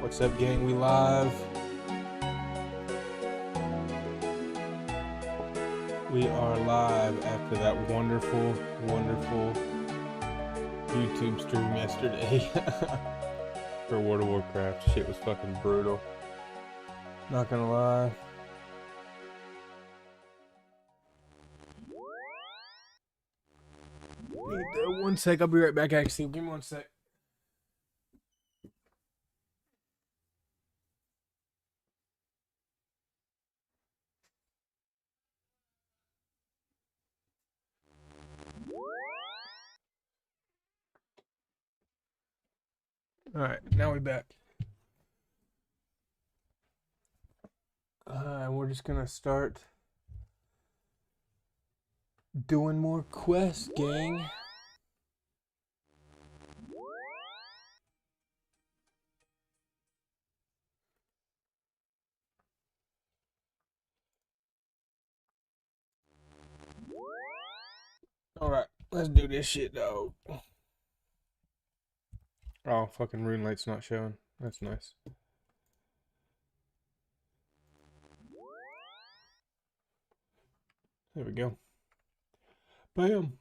What's up, gang? We live. We are live after that wonderful, wonderful YouTube stream yesterday for World of Warcraft. Shit was fucking brutal. Not gonna lie. One sec, I'll be right back. Actually, give me one sec. Alright, now we're back. We're just gonna start doing more quests, gang. Alright, let's do this shit, though. Oh, fucking rune light's not showing. That's nice. There we go. Bam.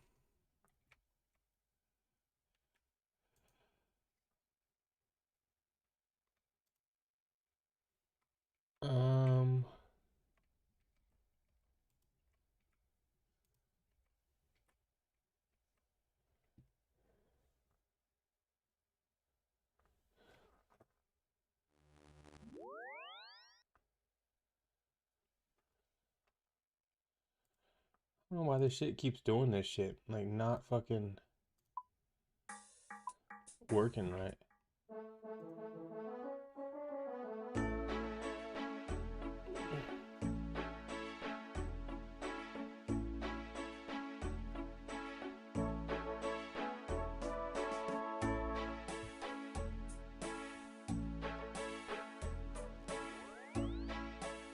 I don't know why this shit keeps doing this shit. Like, not fucking working right.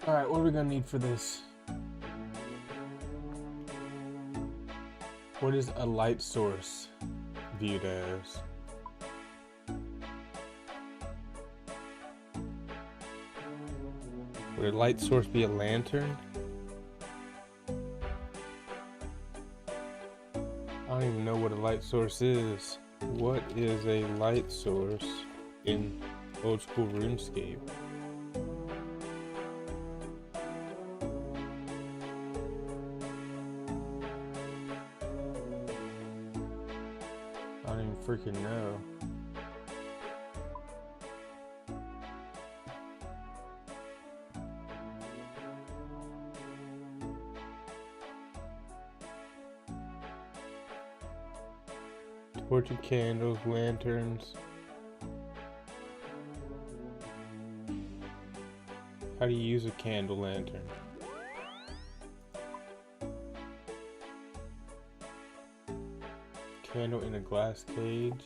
Alright, what are we gonna need for this? What is a light source viewed as? Would a light source be a lantern? I don't even know what a light source is. What is a light source in old school RuneScape? I don't even freaking know. Torches, candles, lanterns. How do you use a candle lantern? Candle in a glass cage.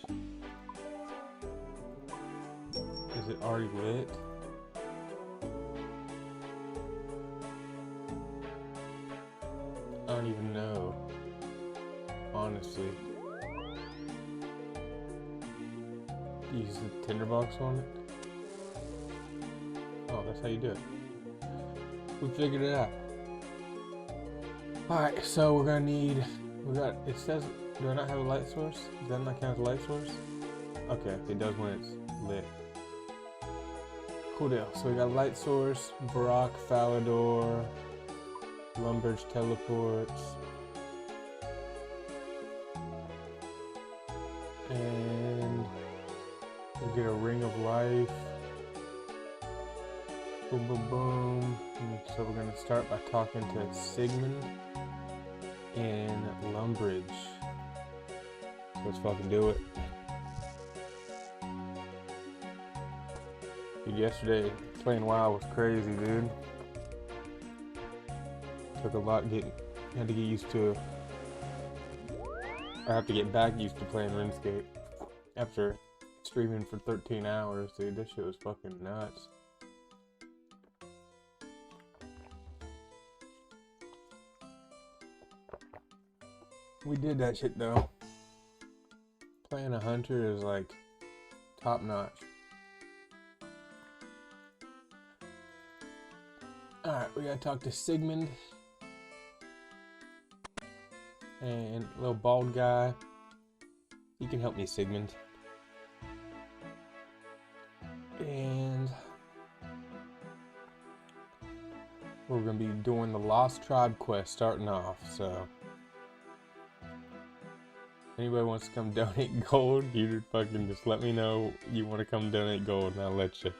Is it already lit? I don't even know, honestly. Use the tinderbox on it. Oh, that's how you do it. We figured it out. Alright, so we're gonna need, it says, do I not have a light source? Does that not count as a light source? Okay, it does when it's lit. Cool deal. So we got light source, Barak, Falador, Lumbridge teleports, and we get a ring of life. Boom, boom, boom. And so we're gonna start by talking to Sigmund in Lumbridge. So let's fucking do it. Dude, yesterday playing WoW was crazy, dude. Took a lot had to get used to. I have to get back used to playing RuneScape after streaming for 13 hours, dude. This shit was fucking nuts. We did that shit though. Playing a hunter is like top notch. Alright, we gotta talk to Sigmund. And little bald guy. You can help me, Sigmund. And we're gonna be doing the Lost Tribe quest starting off, so anybody wants to come donate gold, you fucking just let me know you want to come donate gold and I'll let you.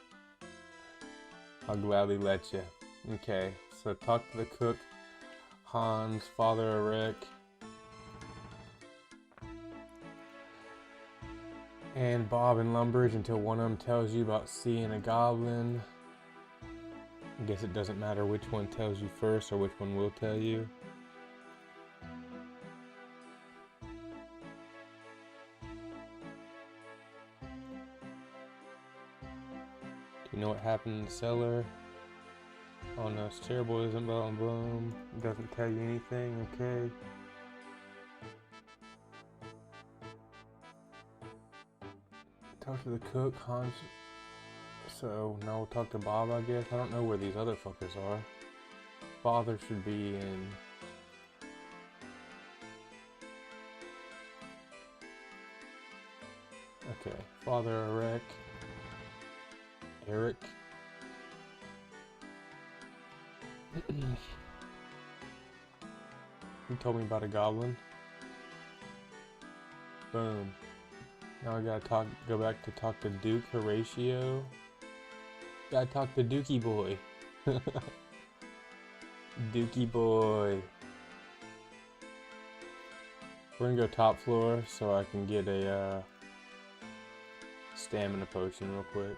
I'll gladly let you. Okay, so talk to the cook, Hans, Father Erek, and Bob and Lumbridge until one of them tells you about seeing a goblin. I guess it doesn't matter which one tells you first or which one will tell you. Do you know what happened in the cellar? Oh no, it's terrible, isn't blah blah blah. It doesn't tell you anything, okay. Talk to the cook, Hans. So now we'll talk to Bob, I guess. I don't know where these other fuckers are. Father should be in. Okay, Father Erek. Eric. He told me about a goblin. Boom. Now I gotta go back to talk to Duke Horatio. Gotta talk to Dookie boy. Dookie boy. We're gonna go top floor so I can get a stamina potion real quick.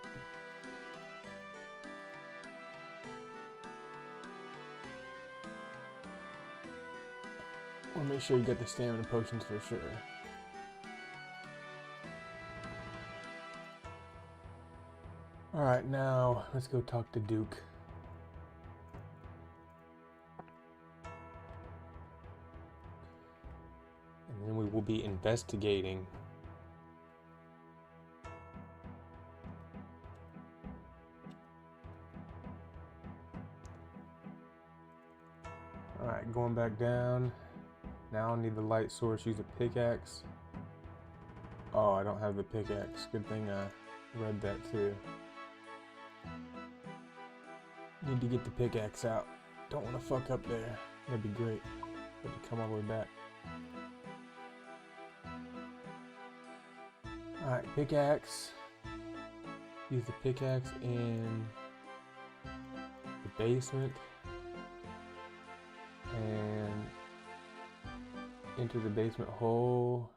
We'll make sure you get the stamina potions for sure. Alright, now let's go talk to Duke. And then we will be investigating. Alright, going back down. Now I need the light source, use a pickaxe. Oh, I don't have the pickaxe. Good thing I read that too. Need to get the pickaxe out. Don't want to fuck up there. That'd be great. Have to come all the way back. Alright, pickaxe. Use the pickaxe in the basement. And enter the basement hole.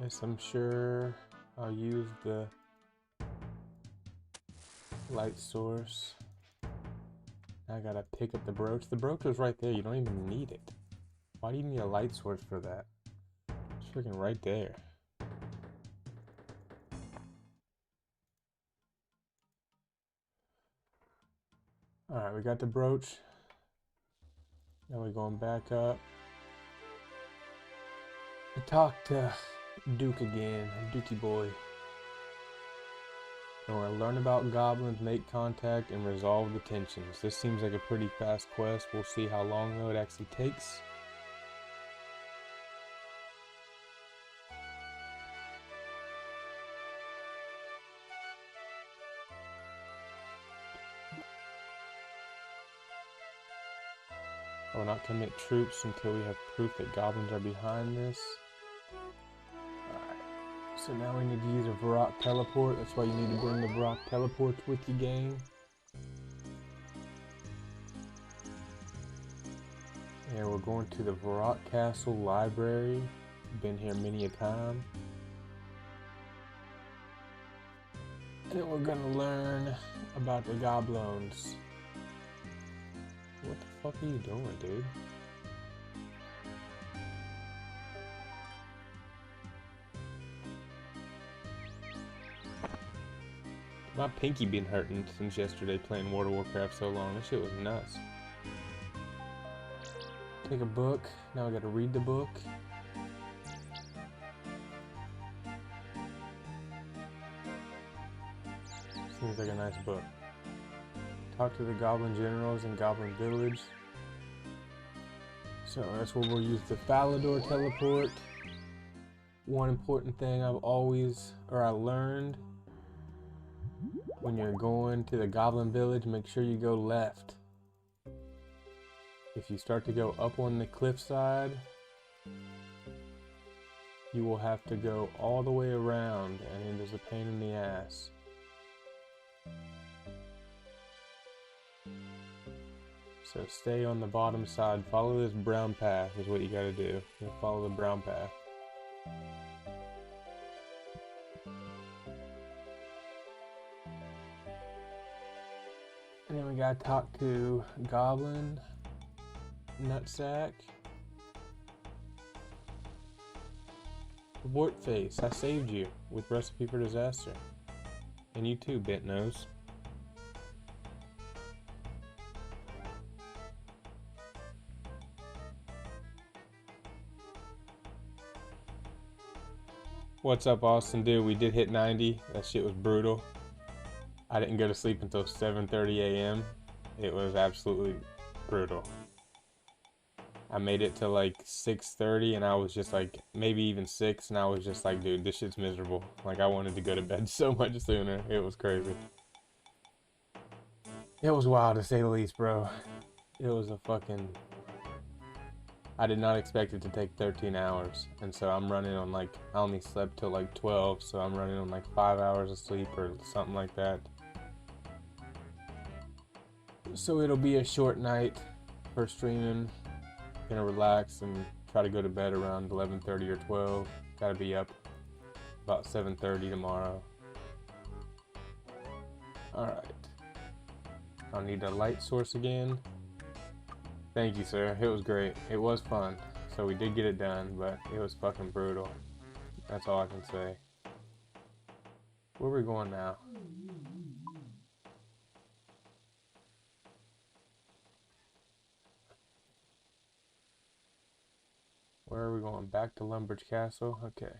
Yes, I'm sure I'll use the light source. I gotta pick up the brooch. The brooch is right there. You don't even need it. Why do you need a light source for that? It's freaking right there. Alright, we got the brooch. Now we're going back up. I talked to Duke again, Dookie boy. And we're gonna learn about goblins, make contact, and resolve the tensions. This seems like a pretty fast quest. We'll see how long though it actually takes. I will not commit troops until we have proof that goblins are behind this. Alright, so now we need to use a Varrock teleport. That's why you need to bring the Varrock teleports with you, gang. And we're going to the Varrock Castle Library. Been here many a time. And we're gonna learn about the goblins. What the fuck are you doing, dude? My pinky been hurting since yesterday playing World of Warcraft so long. That shit was nuts. Take a book. Now I gotta read the book. Seems like a nice book. Talk to the Goblin Generals in Goblin Village. So that's where we'll use the Falador teleport. One important thing I learned, when you're going to the Goblin Village, make sure you go left. If you start to go up on the cliffside, you will have to go all the way around, and it is a pain in the ass. So stay on the bottom side, follow this brown path is what you gotta do. You follow the brown path. And then we gotta talk to Goblin Nutsack. Wart Face, I saved you with Recipe for Disaster. And you too, Bent Nose. What's up, Austin? Dude, we did hit 90. That shit was brutal. I didn't go to sleep until 7:30 a.m. It was absolutely brutal. I made it to like 6:30 and I was just like, maybe even 6, and I was just like, dude, this shit's miserable. Like, I wanted to go to bed so much sooner. It was crazy. It was wild to say the least, bro. It was a fucking... I did not expect it to take 13 hours, and so I'm running on like, I only slept till like 12, so I'm running on like 5 hours of sleep or something like that. So it'll be a short night for streaming. Gonna relax and try to go to bed around 11:30 or 12. Gotta be up about 7:30 tomorrow. Alright. I'll need a light source again. Thank you, sir. It was great. It was fun. So we did get it done, but it was fucking brutal. That's all I can say. Where are we going now? Where are we going? Back to Lumbridge Castle? Okay.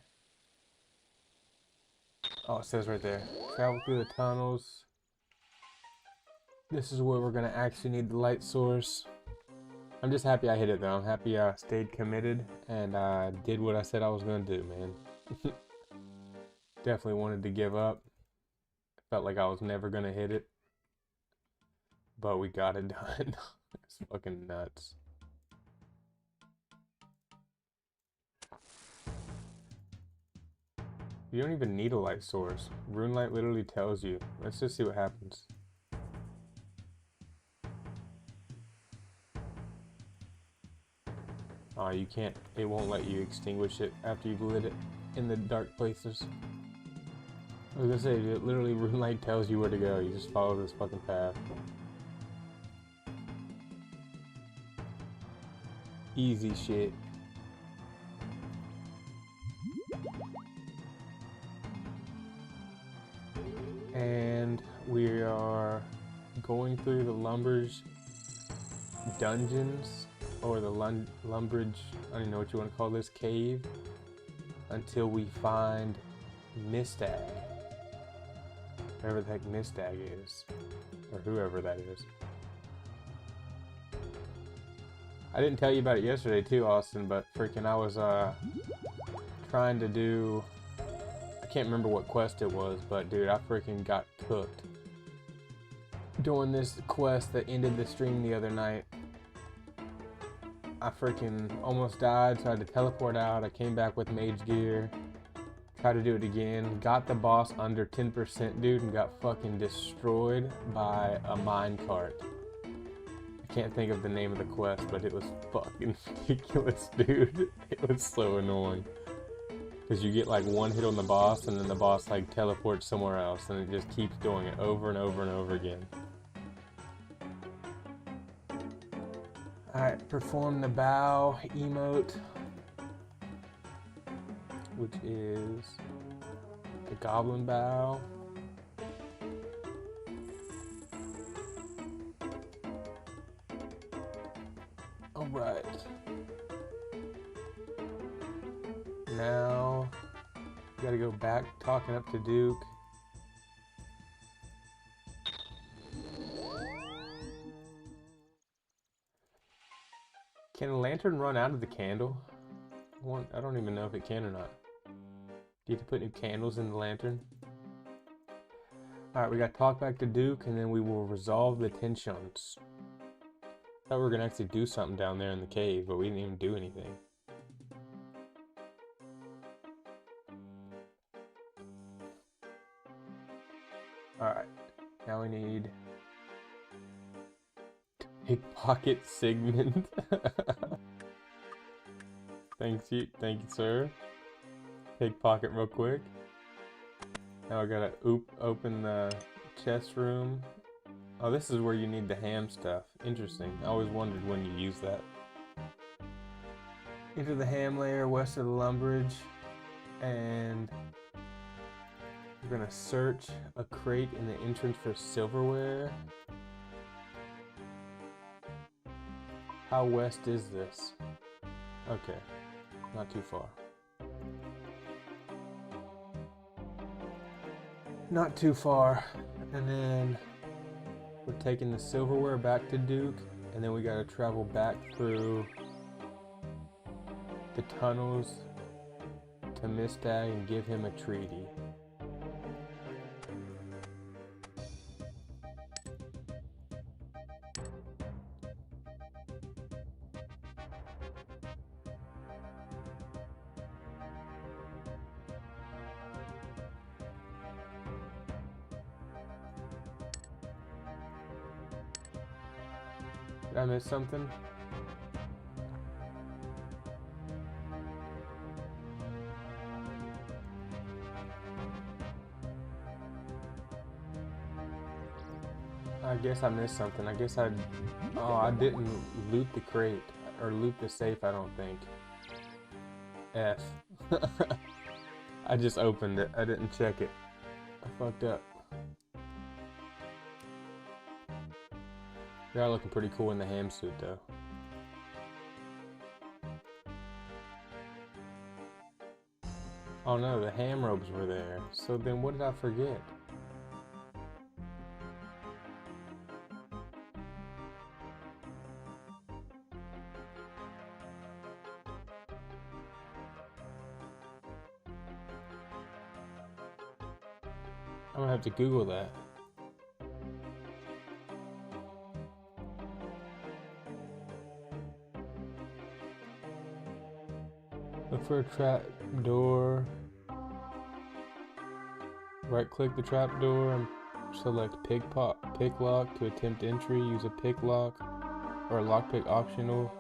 Oh, it says right there. Travel through the tunnels. This is where we're gonna actually need the light source. I'm just happy I hit it though. I'm happy I stayed committed and I did what I said I was gonna do, man. Definitely wanted to give up. Felt like I was never gonna hit it. But we got it done. It's fucking nuts. You don't even need a light source. RuneLight literally tells you. Let's just see what happens. Oh, you can't, it won't let you extinguish it after you've lit it in the dark places. I was gonna say, literally RuneLight tells you where to go. You just follow this fucking path. Easy shit. And we are going through the Lumbridge dungeons, or the Lumbridge, I don't know what you want to call this, cave, until we find Mistag. Whatever the heck Mistag is, or whoever that is. I didn't tell you about it yesterday too, Austin, but freaking I was trying to do, I can't remember what quest it was, but dude, I freaking got cooked doing this quest that ended the stream the other night. I freaking almost died, so I had to teleport out. I came back with mage gear, tried to do it again, got the boss under 10%, dude, and got fucking destroyed by a minecart. I can't think of the name of the quest, but it was fucking ridiculous, dude. It was so annoying. Because you get like one hit on the boss, and then the boss like teleports somewhere else, and it just keeps doing it over and over and over again. Alright, perform the bow emote, which is the goblin bow. All right. Now, gotta go back talking up to Duke. Can a lantern run out of the candle? I don't even know if it can or not. Do you have to put new candles in the lantern? Alright, we gotta talk back to Duke and then we will resolve the tensions. Thought we were gonna actually do something down there in the cave, but we didn't even do anything. Alright, now we need pickpocket Sigmund. Thank you, sir. Pickpocket real quick. Now I gotta open the chest room. Oh, this is where you need the ham stuff. Interesting. I always wondered when you use that. Enter the ham layer west of the lumberage, and we're gonna search a crate in the entrance for silverware. How west is this? Okay, not too far. Not too far. And then we're taking the silverware back to Duke, and then we gotta travel back through the tunnels to Mistag and give him a treaty. Did I miss something? I guess I missed something. I guess I didn't loot the crate or loot the safe, I don't think. F. I just opened it. I didn't check it. I fucked up. They are looking pretty cool in the ham suit though. Oh no, the ham robes were there. So then what did I forget? I'm gonna have to Google that. Look for a trap door. Right click the trap door and select pick lock to attempt entry. Use a pick lock or a lockpick optional.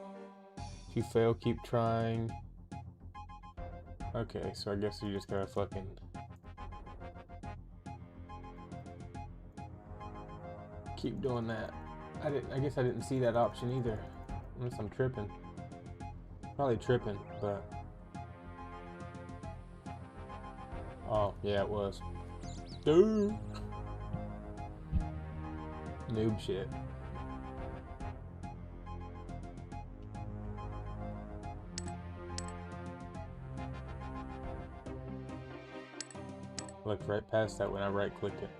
If you fail, keep trying. Okay, so I guess you just gotta fucking keep doing that. I guess I didn't see that option either. Unless I'm tripping. Probably tripping, but oh yeah, it was. Dude. Noob shit. Looked right past that when I right clicked it.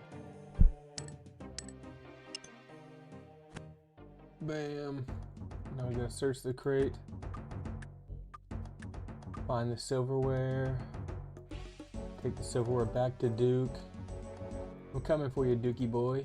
Bam. Now we gotta search the crate. Find the silverware. Take the silverware back to Duke. I'm coming for you, Dookie boy.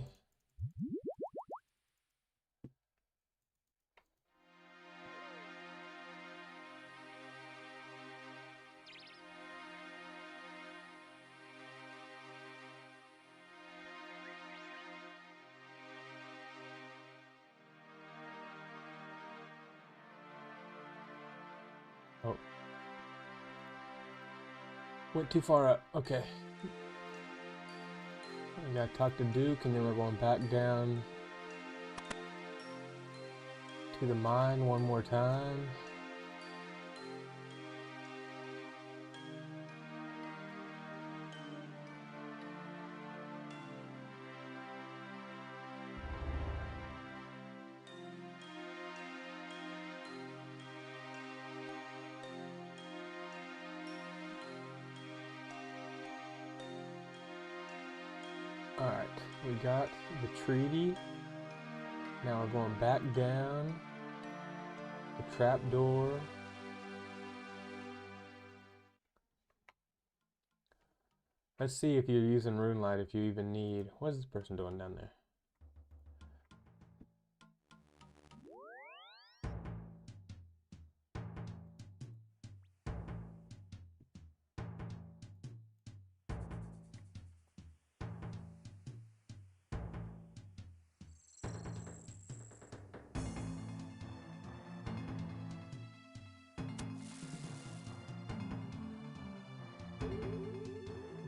Oh. Went too far up. Okay. We gotta talk to Duke, and then we're going back down to the mine one more time. We got the treaty. Now we're going back down. The trapdoor. Let's see if you're using rune light, if you even need. What is this person doing down there?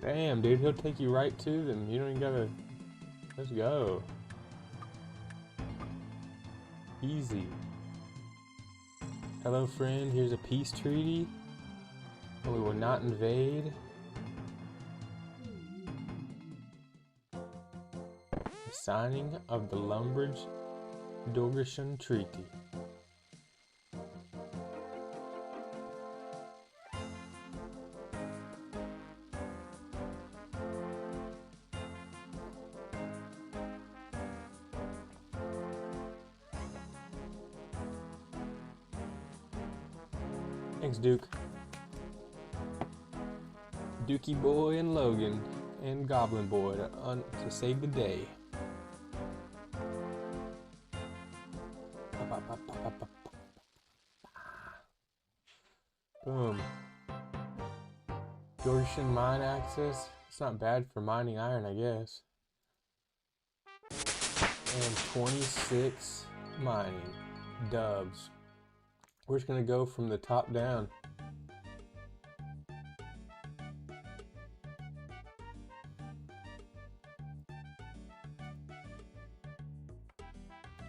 Damn, dude, he'll take you right to them. You don't even gotta... Let's go. Easy. Hello, friend. Here's a peace treaty. We will not invade. The signing of the Lumbridge Dorgrishan Treaty. Thanks, Duke. Dookie Boy and Logan and Goblin Boy to save the day. Boom. Dorgrishan mine access. It's not bad for mining iron, I guess. And 26 mining dubs. We're just gonna go from the top down.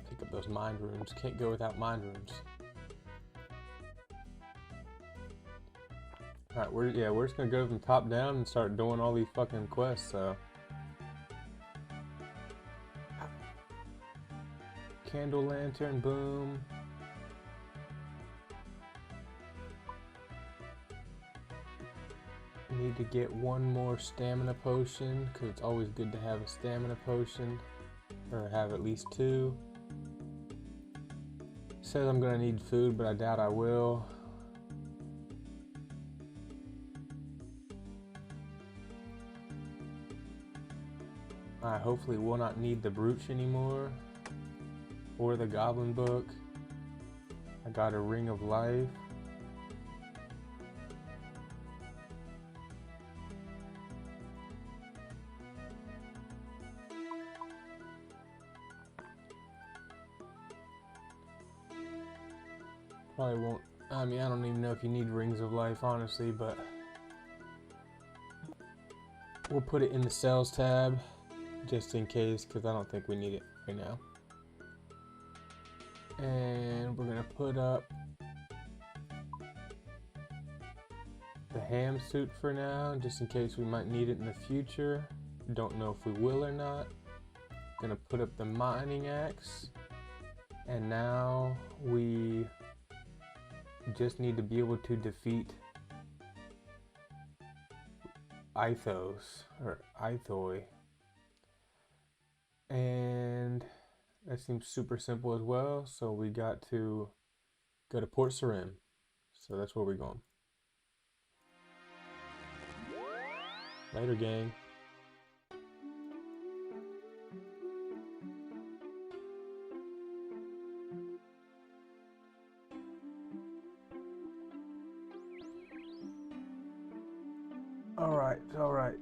Pick up those mind runes. Can't go without mind runes. Alright, we're just gonna go from top down and start doing all these fucking quests, so. Candle lantern, boom. Need to get one more stamina potion, because it's always good to have a stamina potion, or have at least two. Says I'm gonna need food, but I doubt I will. Alright, hopefully we'll not need the brooch anymore, or the goblin book. I got a ring of life. Probably won't, I mean, I don't even know if you need rings of life, honestly, but we'll put it in the sales tab just in case, because I don't think we need it right now. And we're gonna put up the ham suit for now, just in case we might need it in the future. Don't know if we will or not. Gonna put up the mining axe, and now we just need to be able to defeat Ithoi. And that seems super simple as well, so we got to go to Port Sarim. So that's where we're going. Later, gang. All right.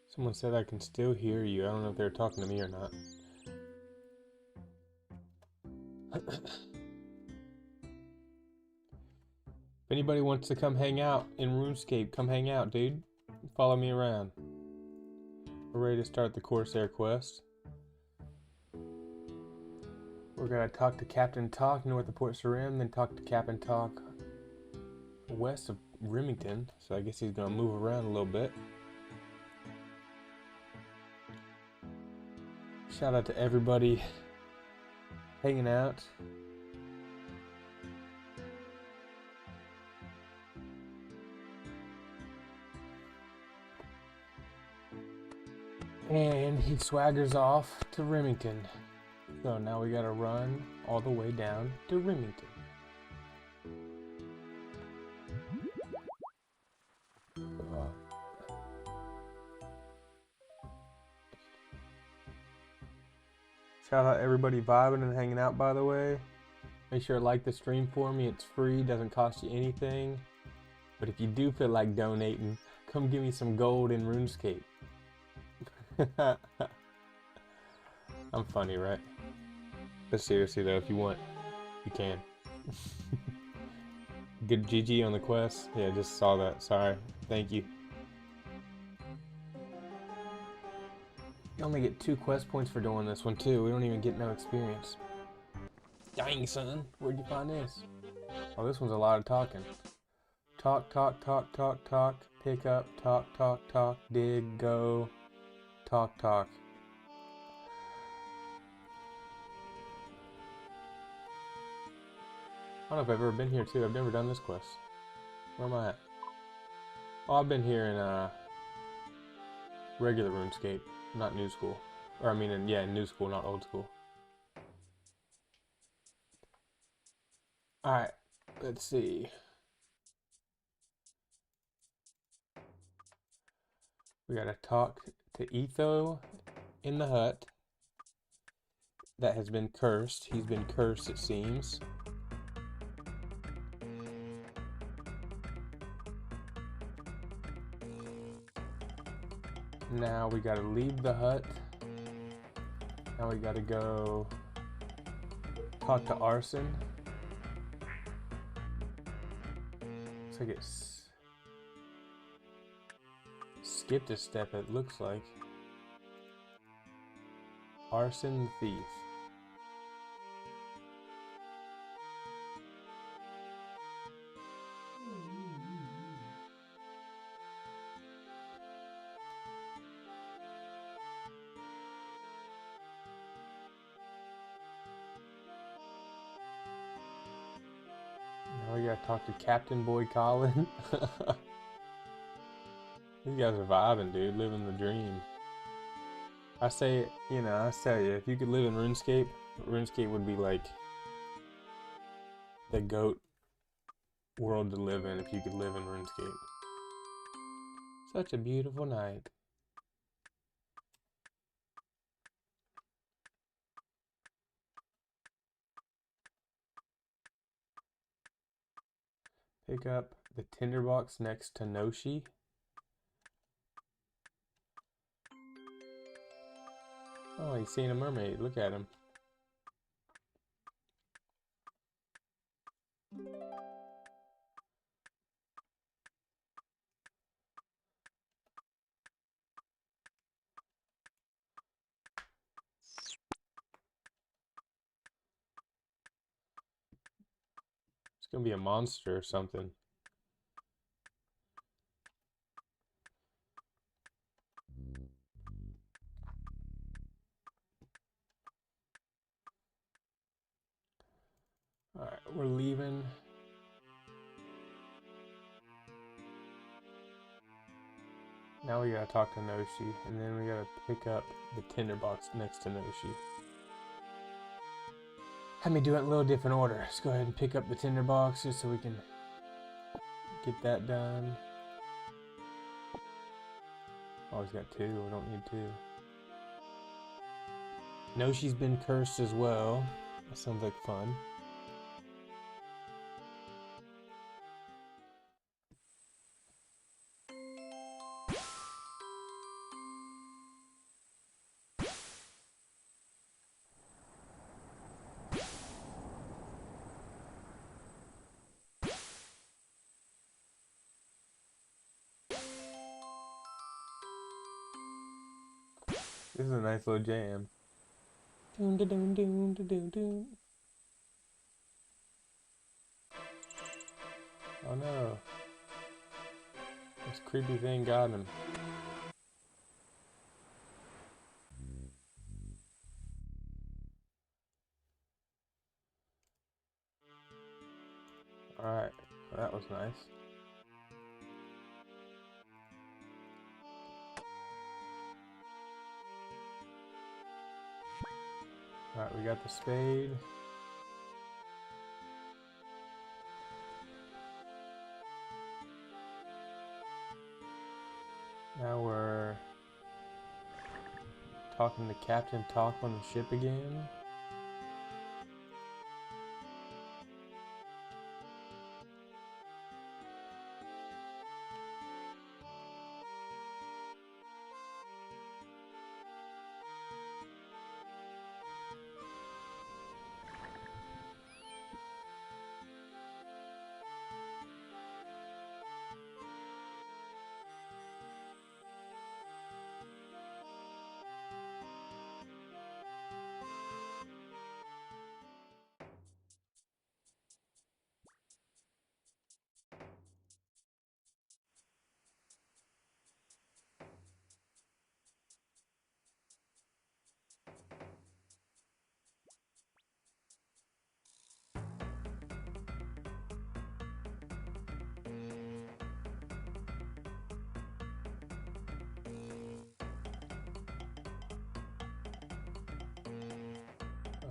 Someone said I can still hear you. I don't know if they're talking to me or not. If anybody wants to come hang out in RuneScape, come hang out, dude. Follow me around. We're ready to start the Corsair quest. We're gonna talk to Captain Talk north of Port Sarim, then talk to Captain Talk west of Remington. So I guess he's gonna move around a little bit. Shout out to everybody hanging out. And he swaggers off to Remington. So now we gotta run all the way down to Remington. Shout out everybody vibing and hanging out, by the way. Make sure to like the stream for me. It's free, doesn't cost you anything. But if you do feel like donating, come give me some gold in RuneScape. I'm funny, right? But seriously though, if you want, you can. Good GG on the quest. Yeah, just saw that. Sorry. Thank you. You only get 2 quest points for doing this one too. We don't even get no experience. Dang, son. Where'd you find this? Oh, this one's a lot of talking. Talk, talk, talk, talk, talk. Pick up, talk, talk, talk. Dig, go. Talk, talk. I don't know if I've ever been here too. I've never done this quest. Where am I at? Oh, I've been here in regular RuneScape, not New School. Or I mean, in New School, not Old School. Alright, let's see. We gotta talk to Etho in the hut that has been cursed. He's been cursed, it seems. Now we gotta leave the hut. Now we gotta go talk to Arson. Looks like it's skipped a step, it looks like. Arson the Thief. Now we gotta talk to Captain Boy Colin. These guys are vibing, dude, living the dream. I say, you know, I tell you, if you could live in RuneScape, RuneScape would be like the GOAT world to live in if you could live in RuneScape. Such a beautiful night. Pick up the tinderbox next to Noshi. Oh, he's seeing a mermaid. Look at him. It's gonna be a monster or something. Alright, we're leaving. Now we gotta talk to Noshi, and then we gotta pick up the tinderbox next to Noshi. Had me do it in a little different order. Let's go ahead and pick up the tinderbox just so we can get that done. Oh, he's got 2. We don't need 2. Noshi's been cursed as well. That sounds like fun. This is a nice little jam. Doon, da, doon, doon, da, doon, doon. Oh no. This creepy thing got him. Alright, that was nice. Alright, we got the spade. Now we're talking to Captain Talk on the ship again.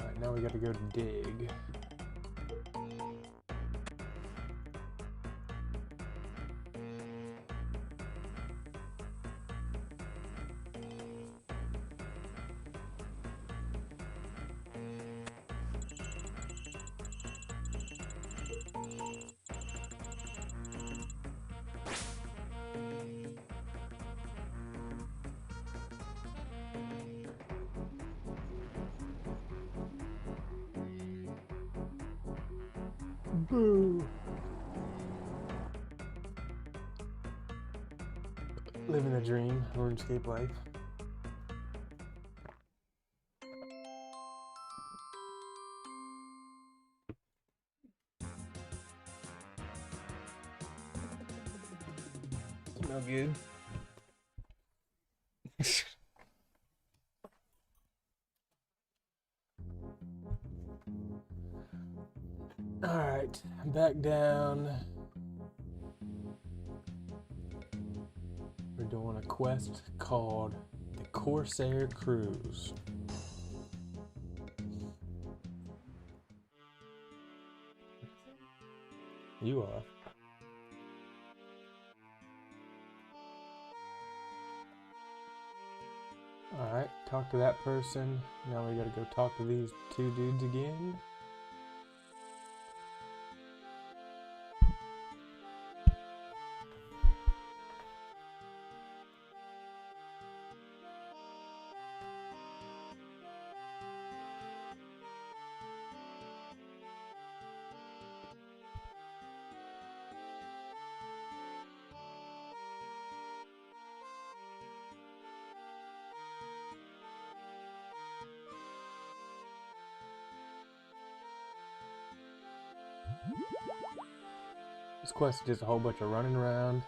Alright, now we gotta go to dig. Boo! Living the dream, RuneScape life. Smell good. Alright, back down. We're doing a quest called the Corsair Cruise. You are. Alright, talk to that person. Now we gotta go talk to these two dudes again. This quest is just a whole bunch of running around,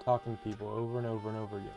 talking to people over and over and over again.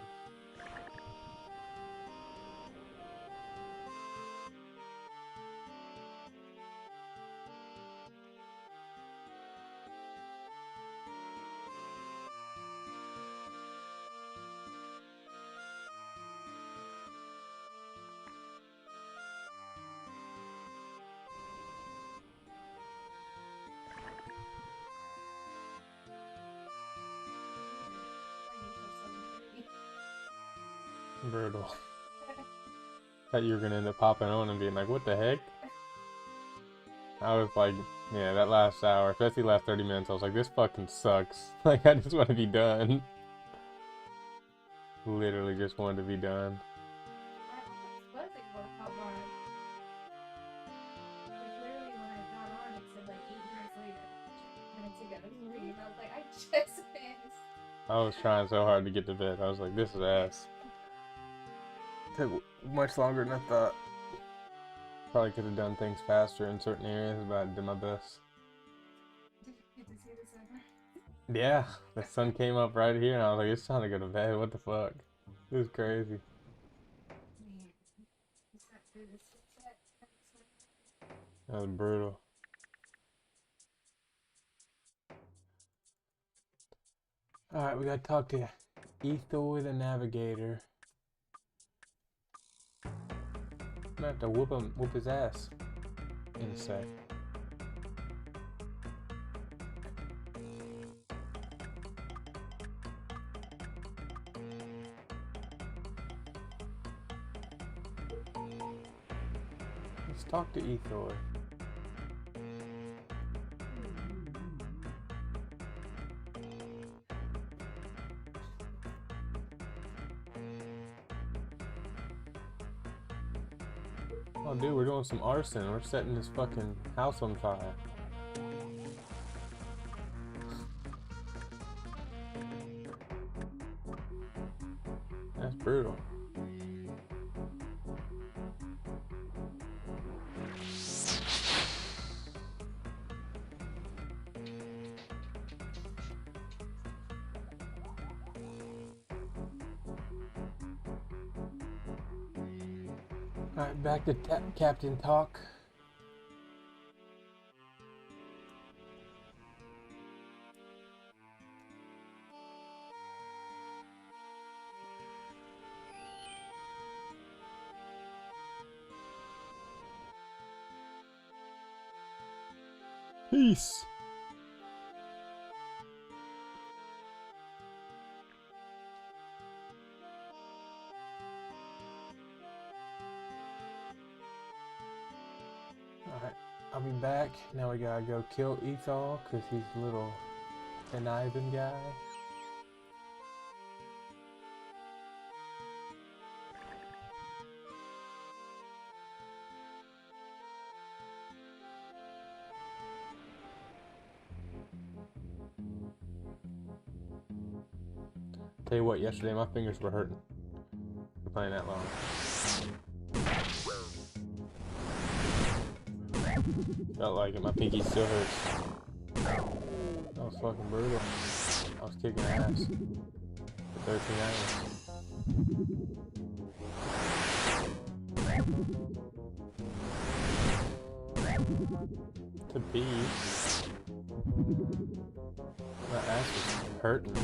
Brutal. Thought you were gonna end up popping on and being like, what the heck? I was like, yeah, that last hour, especially last 30 minutes, I was like, this fucking sucks. Like, I just want to be done. Literally just wanted to be done. I almost was able to pop on. Like, literally, when I got on, it said like 8 minutes later. Minutes ago, it was reading. I was like, I just missed. I was trying so hard to get to bed. I was like, this is ass. Took much longer than I thought. Probably could have done things faster in certain areas, but I did my best. Did you get to see the sunrise? Yeah, the sun came up right here, and I was like, it's time to go to bed. What the fuck? It was crazy. Man, you sat through the sunset and the sunrise. That was brutal. Alright, we gotta talk to Ethoy the Navigator. I'm gonna have to whoop his ass in a sec. Let's talk to Ethoy. Oh, dude, we're doing some arson. We're setting this fucking house on fire. That's brutal. Alright, back to Captain Talk. Peace. Alright, I'll be back. Now we gotta go kill Ethol because he's a little conniving guy. Tell you what, yesterday my fingers were hurting for playing that long. Felt like it, my pinky still hurts. That was fucking brutal. I was kicking ass for 13 hours. To pee. My ass was hurting.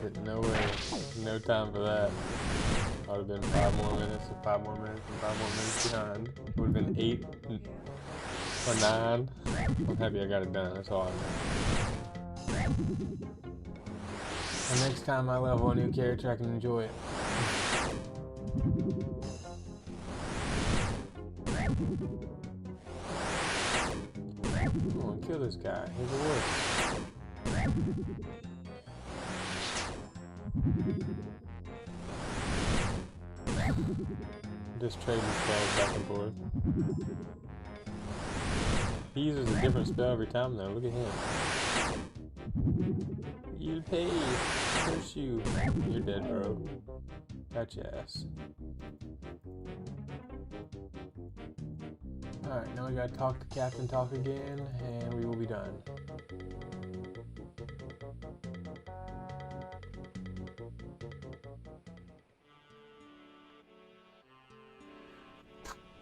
But no way, no time for that. I would have been 5 more minutes and 5 more minutes and 5 more minutes behind. It would have been 8 or 9. I'm happy I got it done, that's all I know. The next time I level a new character, I can enjoy it. Come on, kill this guy. He's a wolf. Just trading spells back and forth. He uses a different spell every time though, look at him. You'll pay. Curse you. You're dead, bro. Got your ass. Alright, now we gotta talk to Captain Talk again, and we will be done.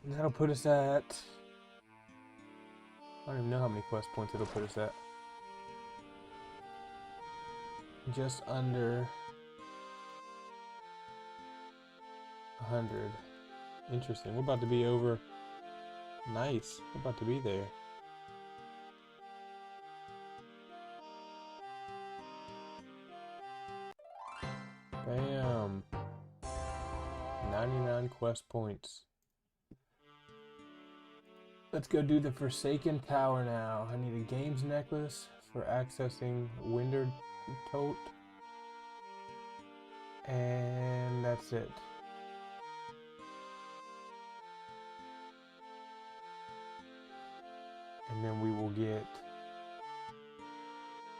And that'll put us at... I don't even know how many quest points it'll put us at. Just under 100. Interesting. We're about to be over. Nice. We're about to be there. Bam. 99 quest points. Let's go do the Forsaken Tower now. I need a games necklace for accessing Winder Tote. And that's it. And then we will get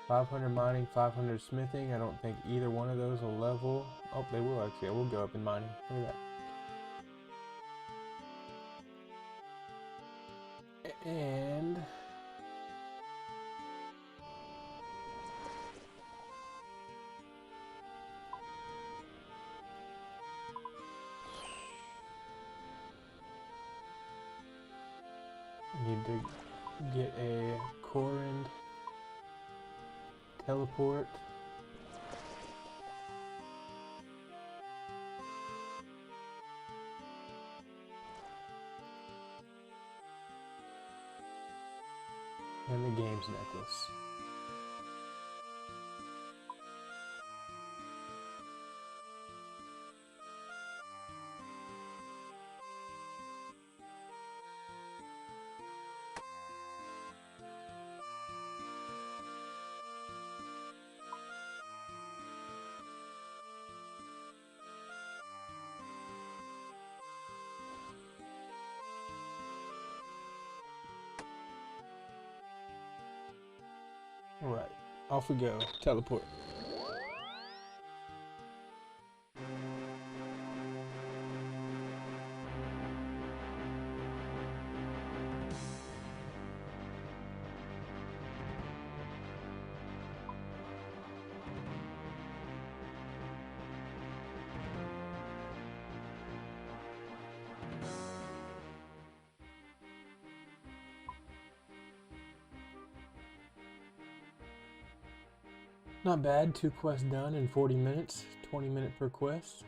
500 mining, 500 smithing. I don't think either one of those will level. Oh, they will actually. I will go up in mining. Look at that. And I need to get a Corund teleport. And the games necklace. Alright, off we go. Teleport. Not bad, 2 quests done in 40 minutes, 20 minutes per quest.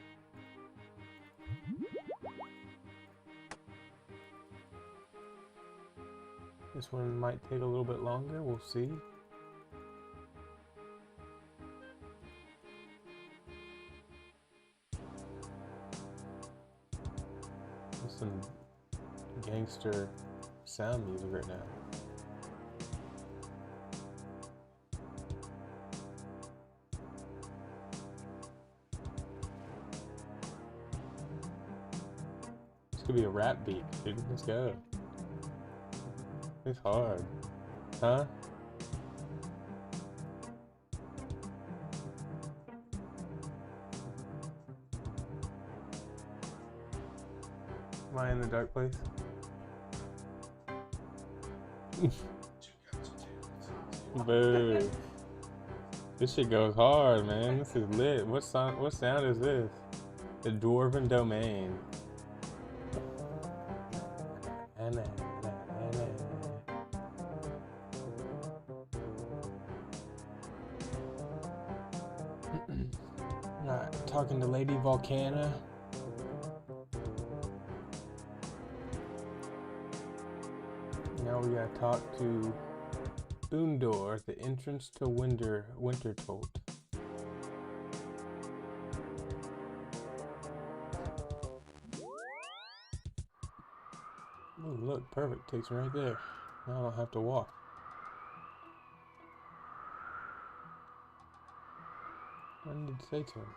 This one might take a little bit longer, we'll see. There's some gangster sound music right now. This could be a rap beat, dude. Let's go. It's hard. Huh? Am I in the dark place? Boo. This shit goes hard, man. This is lit. What sound is this? The Dwarven Domain. Alright, talking to Lady Volcana. Now we gotta talk to Boondor, the entrance to Wintertolt. Oh, look, perfect. Takes me right there. Now I don't have to walk. What do I need to say to him?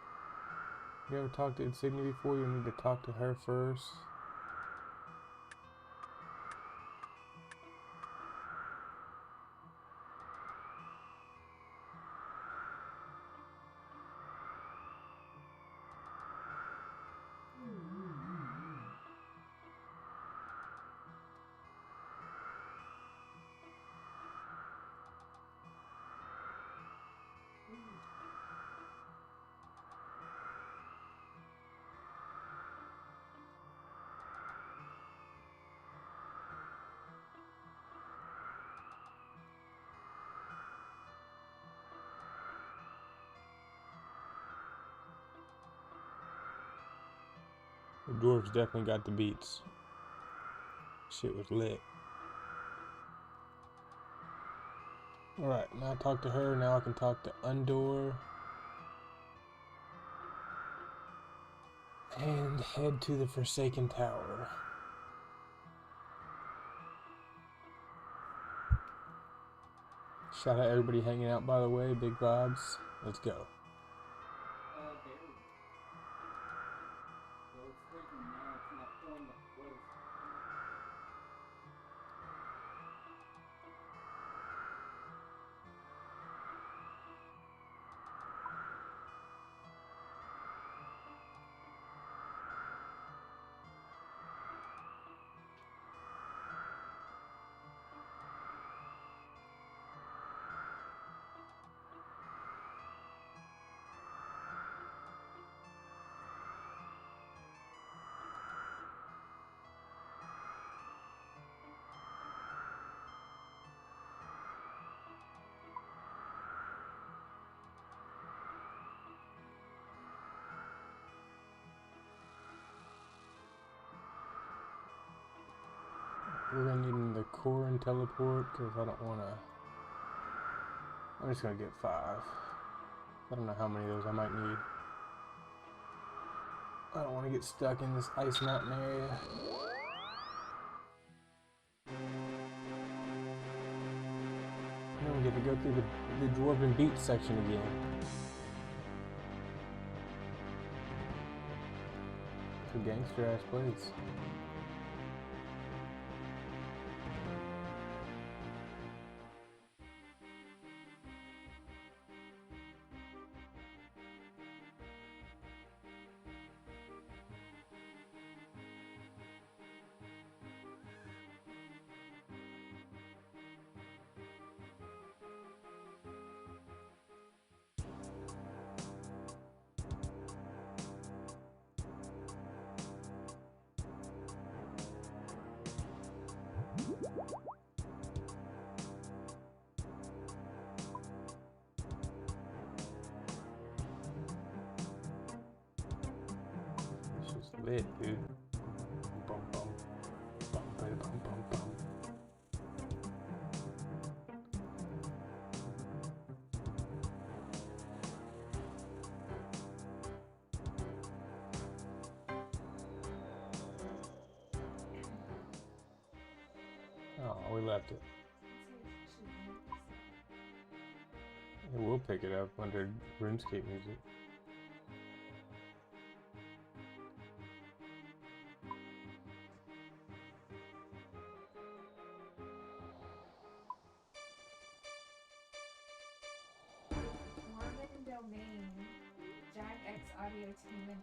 You ever talked to Insignia before? You need to talk to her first. The dwarves definitely got the beats. Shit was lit. Alright, now I talked to her, now I can talk to Undor. And head to the Forsaken Tower. Shout out everybody hanging out, by the way. Big vibes. Let's go. we're gonna need the core and teleport because I don't want to. I'm just gonna get 5. I don't know how many of those I might need. I don't want to get stuck in this ice mountain area. And then we get to go through the Dwarven Beach section again. For gangster ass plates. It's just lit, dude. Bum bum. Bum bum bum bum bum. Oh, we left it. It will pick it up under RuneScape music. Dwarven domain. Jack X audio team and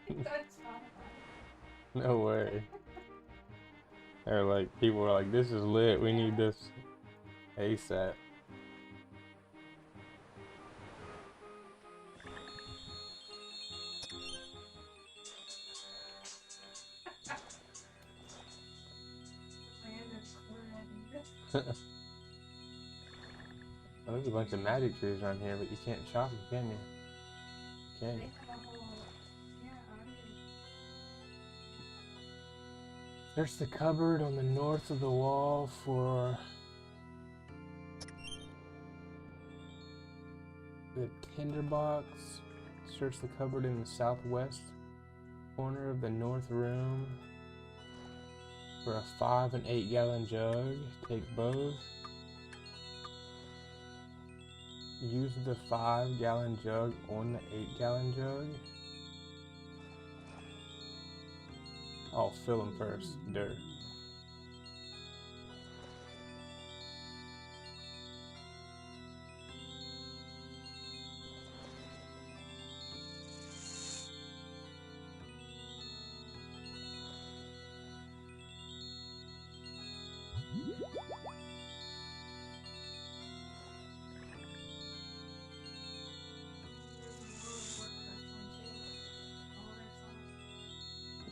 Adam. That's Spotify. No way. They're like, people are like, this is lit, we need this ASAP. Well, there's a bunch of magic trees around here, but you can't chop them, can you? Can you? They have a whole, audio. There's the cupboard on the north of the wall for the tinderbox. Search the cupboard in the southwest corner of the north room for a 5 and 8 gallon jug. Take both. Use the 5 gallon jug on the 8 gallon jug. I'll fill them first. Dirt.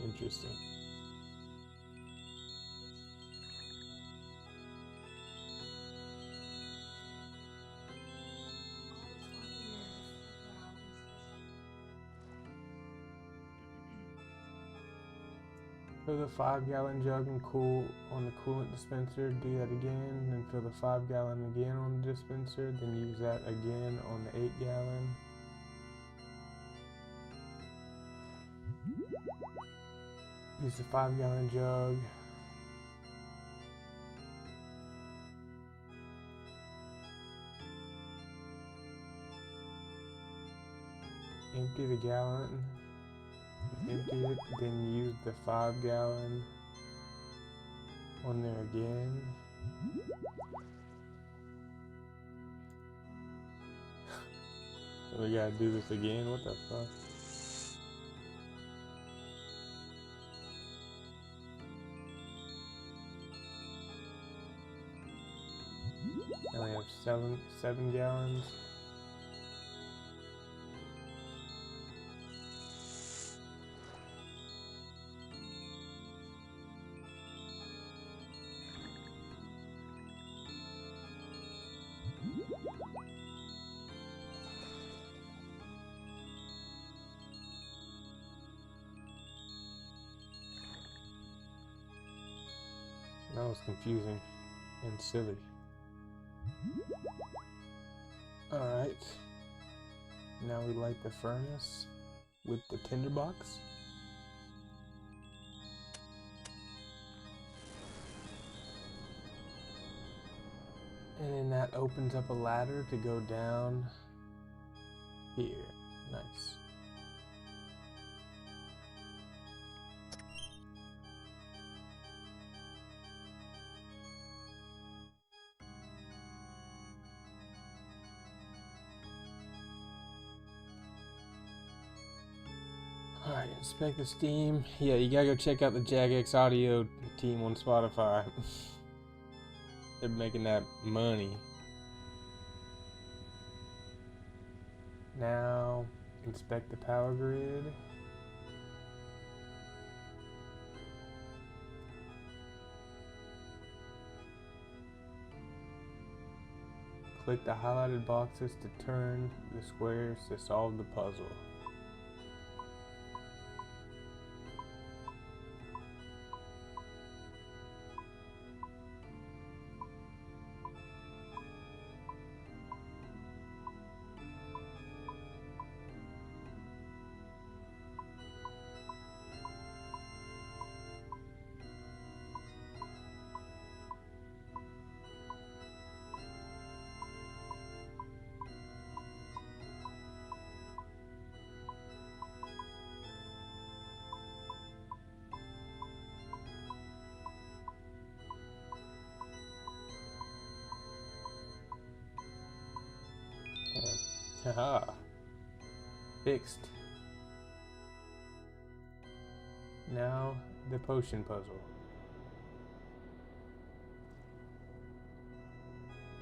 Interesting. Fill the 5 gallon jug and cool on the coolant dispenser. Do that again. Then fill the 5 gallon again on the dispenser. Then use that again on the 8 gallon. Use the 5 gallon jug. Empty the gallon. Empty it, then use the 5 gallon on there again. We gotta do this again? What the fuck? Now we have seven gallons. That was confusing and silly. Alright. Now we light the furnace with the tinderbox. And then that opens up a ladder to go down here. Nice. Alright, inspect the Steam. Yeah, you gotta go check out the Jagex Audio team on Spotify. They're making that money. Now, inspect the power grid. Click the highlighted boxes to turn the squares to solve the puzzle. Haha. Fixed. Now, the potion puzzle.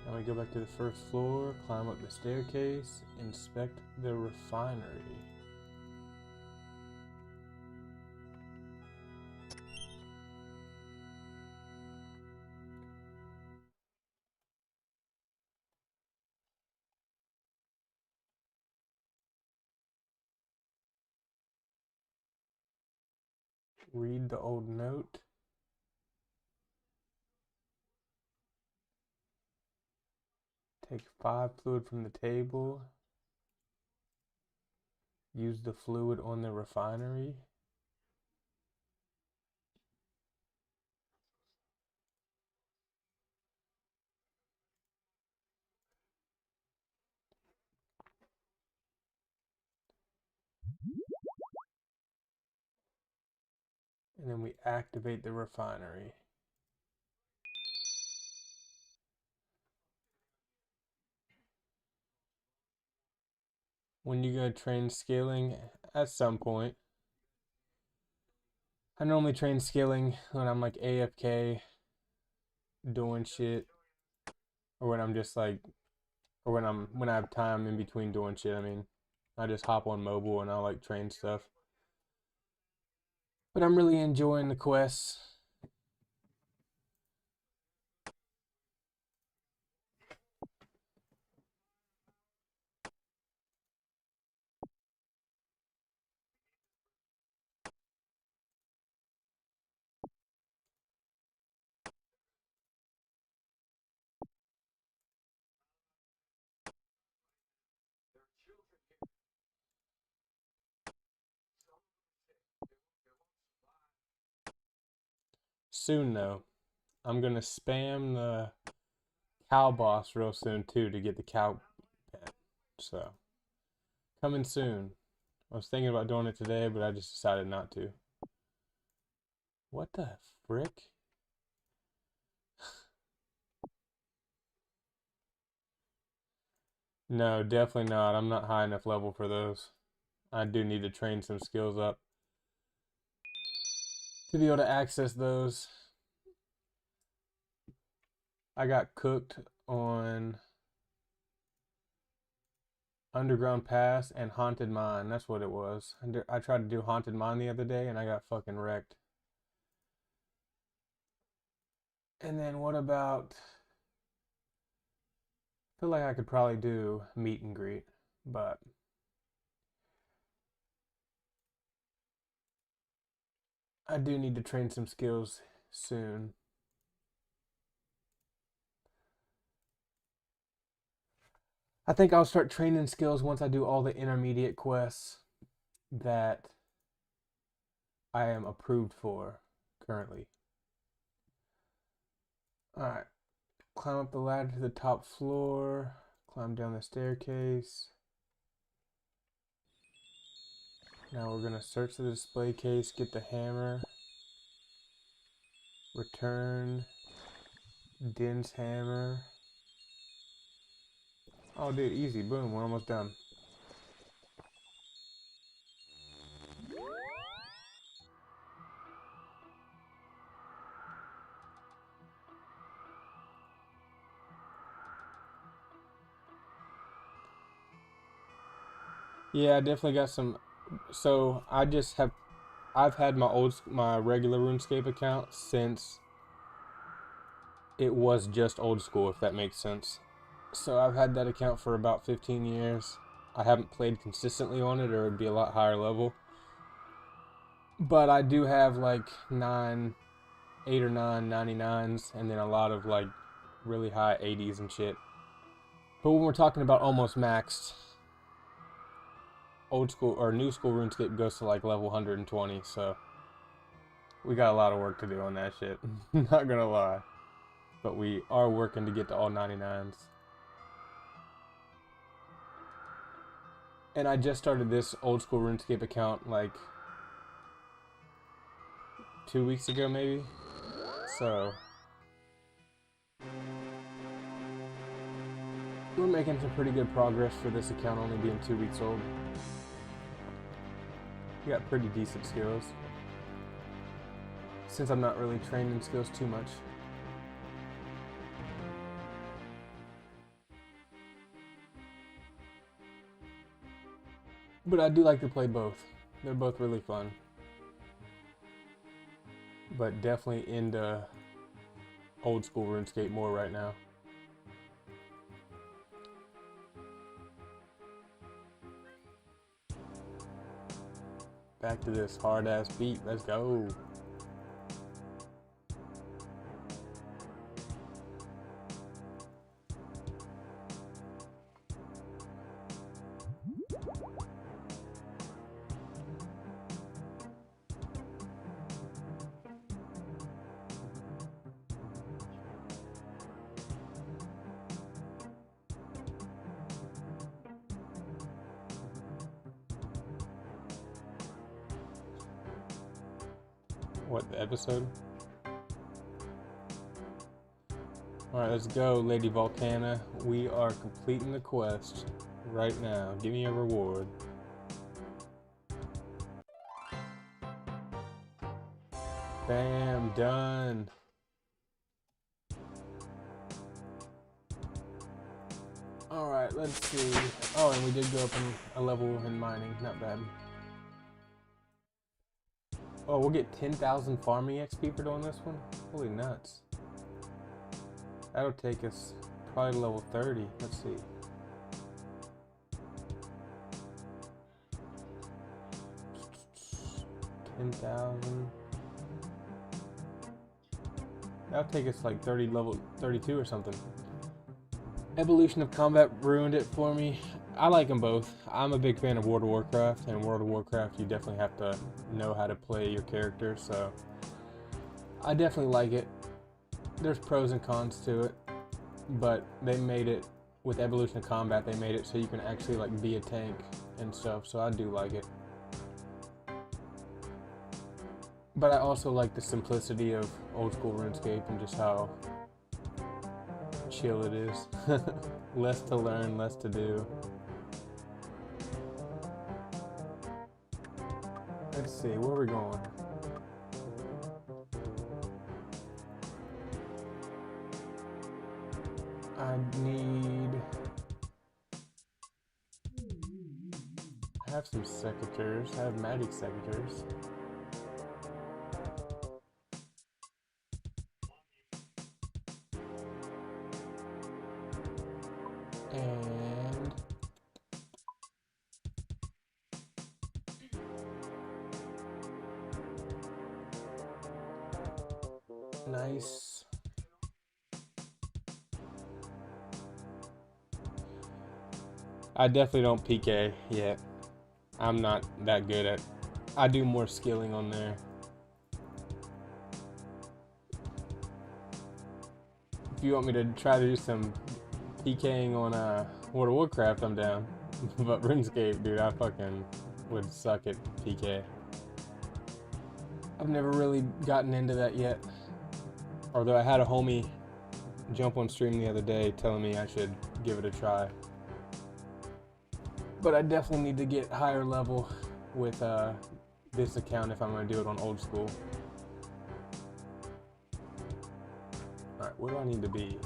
Now we go back to the first floor, climb up the staircase, inspect the refinery. Read the old note. Take 5 fluid from the table. Use the fluid on the refinery. And then we activate the refinery. When you go train scaling, at some point. I normally train scaling when I'm like AFK doing shit, or when I'm just like, or when I have time in between doing shit. I mean, I just hop on mobile and I like train stuff. But I'm really enjoying the quests. Soon though, I'm gonna spam the cow boss real soon too to get the cow pet. So coming soon. I was thinking about doing it today, but I just decided not to. What the frick? No, definitely not. I'm not high enough level for those. I do need to train some skills up to be able to access those. I got cooked on Underground Pass and Haunted Mine. That's what it was. I tried to do Haunted Mine the other day and I got fucking wrecked. And then what about... I feel like I could probably do meet and greet, but... I do need to train some skills soon. I think I'll start training skills once I do all the intermediate quests that I am approved for currently. Alright. Climb up the ladder to the top floor. Climb down the staircase. Now we're going to search the display case, get the hammer. Return. Din's hammer. Oh, dude, easy. Boom, we're almost done. Yeah, I definitely got some. So I've had my regular RuneScape account since it was just old school, if that makes sense. So I've had that account for about 15 years. I haven't played consistently on it, or it would be a lot higher level. But I do have like 8 or 9 99s, and then a lot of like really high 80s and shit. But when we're talking about almost maxed, old school or new school RuneScape goes to like level 120, so we got a lot of work to do on that shit. Not gonna lie. But we are working to get to all 99s. And I just started this old school RuneScape account like 2 weeks ago, maybe. So we're making some pretty good progress for this account only being 2 weeks old. We got pretty decent skills. Since I'm not really training skills too much. But I do like to play both. They're both really fun. But definitely into old school RuneScape more right now. Back to this hard ass beat. Let's go. What, the episode? Alright, let's go, Lady Volcana. We are completing the quest right now. Give me a reward. Bam, done. Alright, let's see. Oh, and we did go up in a level in mining. Not bad. Oh, we'll get 10,000 farming XP for doing this one? Holy nuts. That'll take us probably to level 30. Let's see. $10,000. That'll take us like level 32 or something. Evolution of Combat ruined it for me. I like them both. I'm a big fan of World of Warcraft, and World of Warcraft you definitely have to know how to play your character, so I definitely like it. There's pros and cons to it, but they made it, with Evolution of Combat, they made it so you can actually like be a tank and stuff, so I do like it. But I also like the simplicity of old school RuneScape and just how chill it is. Less to learn, less to do. Let's see, where are we going? I have some secateurs. I have magic secateurs. And nice. I definitely don't PK yet. I'm not that good at. I do more skilling on there. If you want me to try to do some PKing on World of Warcraft, I'm down. But RuneScape, dude, I fucking would suck at PK. I've never really gotten into that yet. Although I had a homie jump on stream the other day telling me I should give it a try. But I definitely need to get higher level with this account if I'm going to do it on old school. Alright, where do I need to be?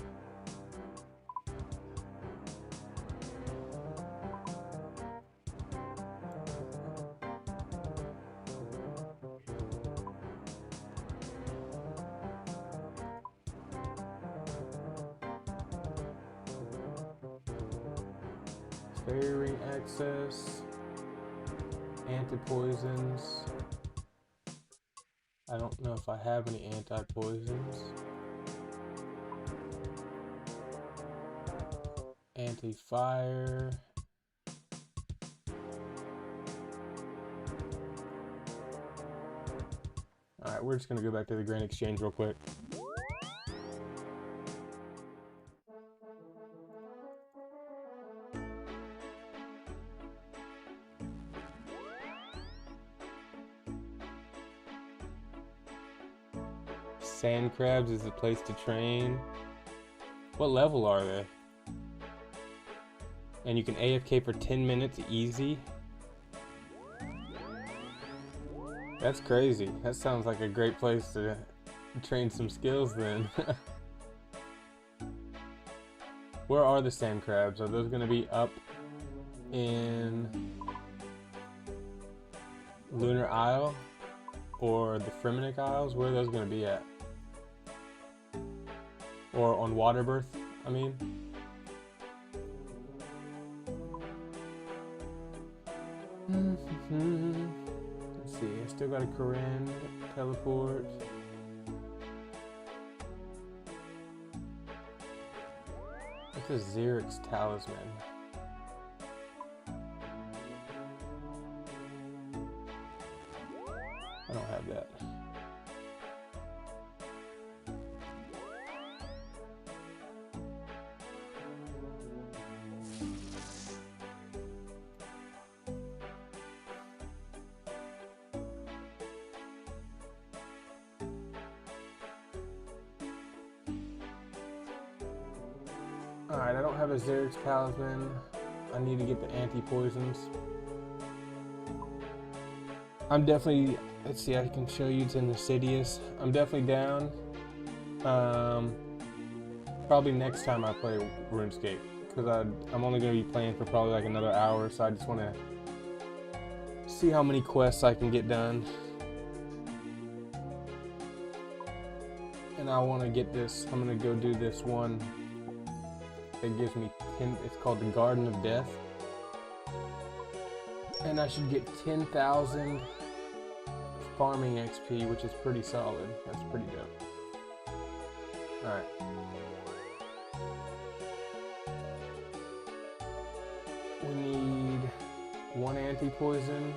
Fairy ring access, anti-poisons. I don't know if I have any anti-poisons. Anti-fire. Alright, we're just gonna go back to the Grand Exchange real quick. Sand crabs is the place to train. What level are they? And you can AFK for 10 minutes easy. That's crazy. That sounds like a great place to train some skills then. Where are the sand crabs? Are those going to be up in Lunar Isle or the Fremenic Isles? Where are those going to be at? Or on Waterbirth, I mean. Let's see, I still got a Corinne teleport. What's a Xerix talisman? I don't have that. Alright, I don't have a Xerix talisman. I need to get the anti-poisons. I'm definitely, let's see, I can show you it's in Insidious. I'm definitely down. Probably next time I play RuneScape, because I'm only going to be playing for probably like another hour, so I just want to see how many quests I can get done. And I want to get this, I'm going to go do this one. It gives me 10, it's called the Garden of Death. And I should get 10,000 farming XP, which is pretty solid. That's pretty dope. Alright. We need one anti-poison.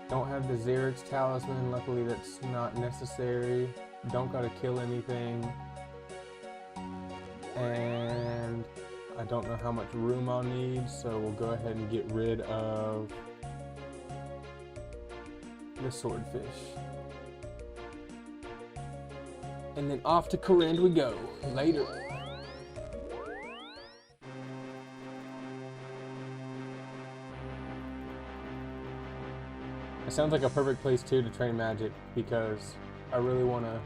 Don't have the Xerix talisman, luckily that's not necessary. Don't gotta kill anything. And I don't know how much room I'll need, so we'll go ahead and get rid of the swordfish. And then off to Corinne we go. Later. It sounds like a perfect place too to train magic, because I really want to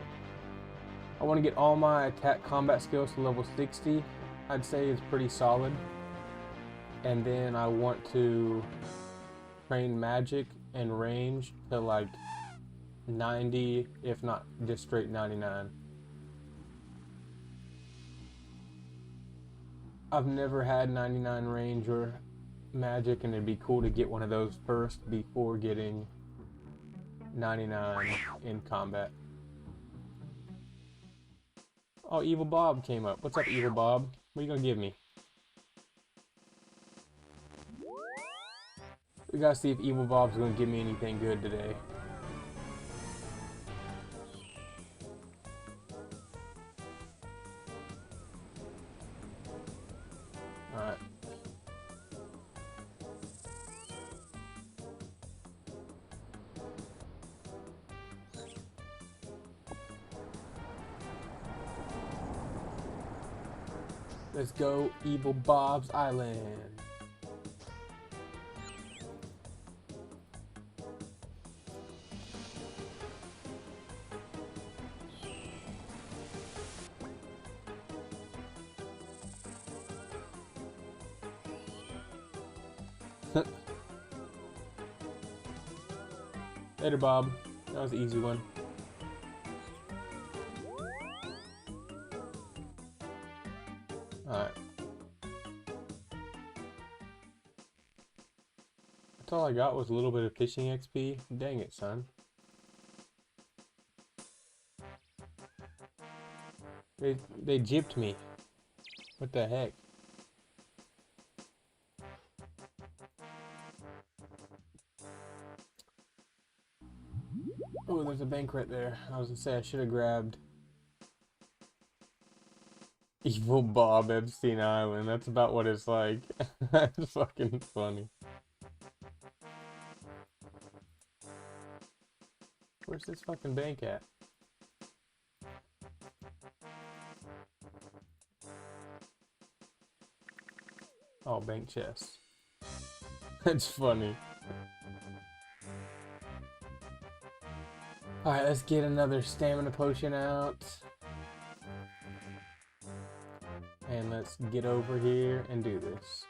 get all my attack combat skills to level 60. I'd say is pretty solid. And then I want to train magic and range to like 90, if not just straight 99. I've never had 99 range or magic, and it'd be cool to get one of those first before getting 99 in combat. Oh, Evil Bob came up. What's up, Evil Bob? What are you gonna give me? We gotta see if Evil Bob's gonna give me anything good today. Alright. Let's go, Evil Bob's Island. Later, Bob. That was an easy one. Alright. That's all I got was a little bit of fishing XP. Dang it, son. They gypped me. What the heck? Oh, there's a bank right there. I was gonna say I should have grabbed Evil Bob Epstein Island. That's about what it's like. That's fucking funny. Where's this fucking bank at? Oh, bank chest. That's funny. Alright, let's get another stamina potion out. And let's get over here and do this.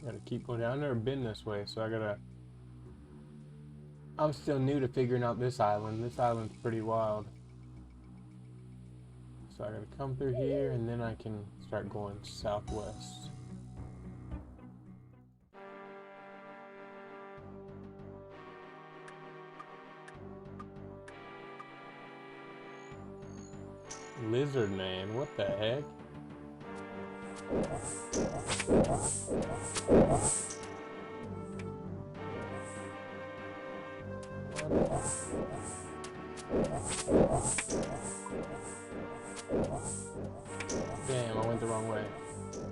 Gotta keep going down. I've never been this way, so I'm still new to figuring out this island. This island's pretty wild. So I gotta come through here, and then I can start going southwest. Lizard man, what the heck? Damn, I went the wrong way.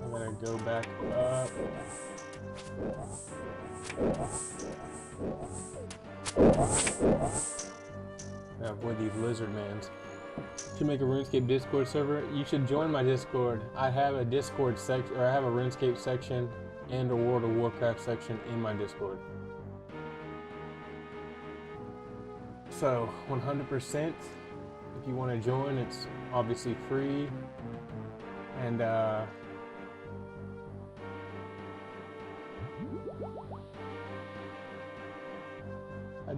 I'm gonna go back up. Avoid these lizard mans. To make a RuneScape Discord server, you should join my Discord. I have a Discord section, or I have a RuneScape section and a World of Warcraft section in my Discord. So 100%, if you want to join, it's obviously free. And I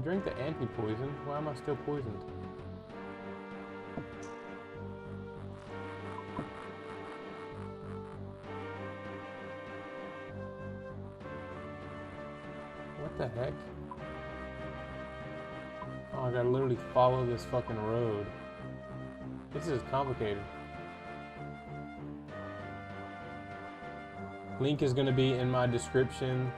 drank the anti-poison. Why am I still poisoned? What the heck? Oh, I gotta literally follow this fucking road. This is complicated. Link is gonna be in my description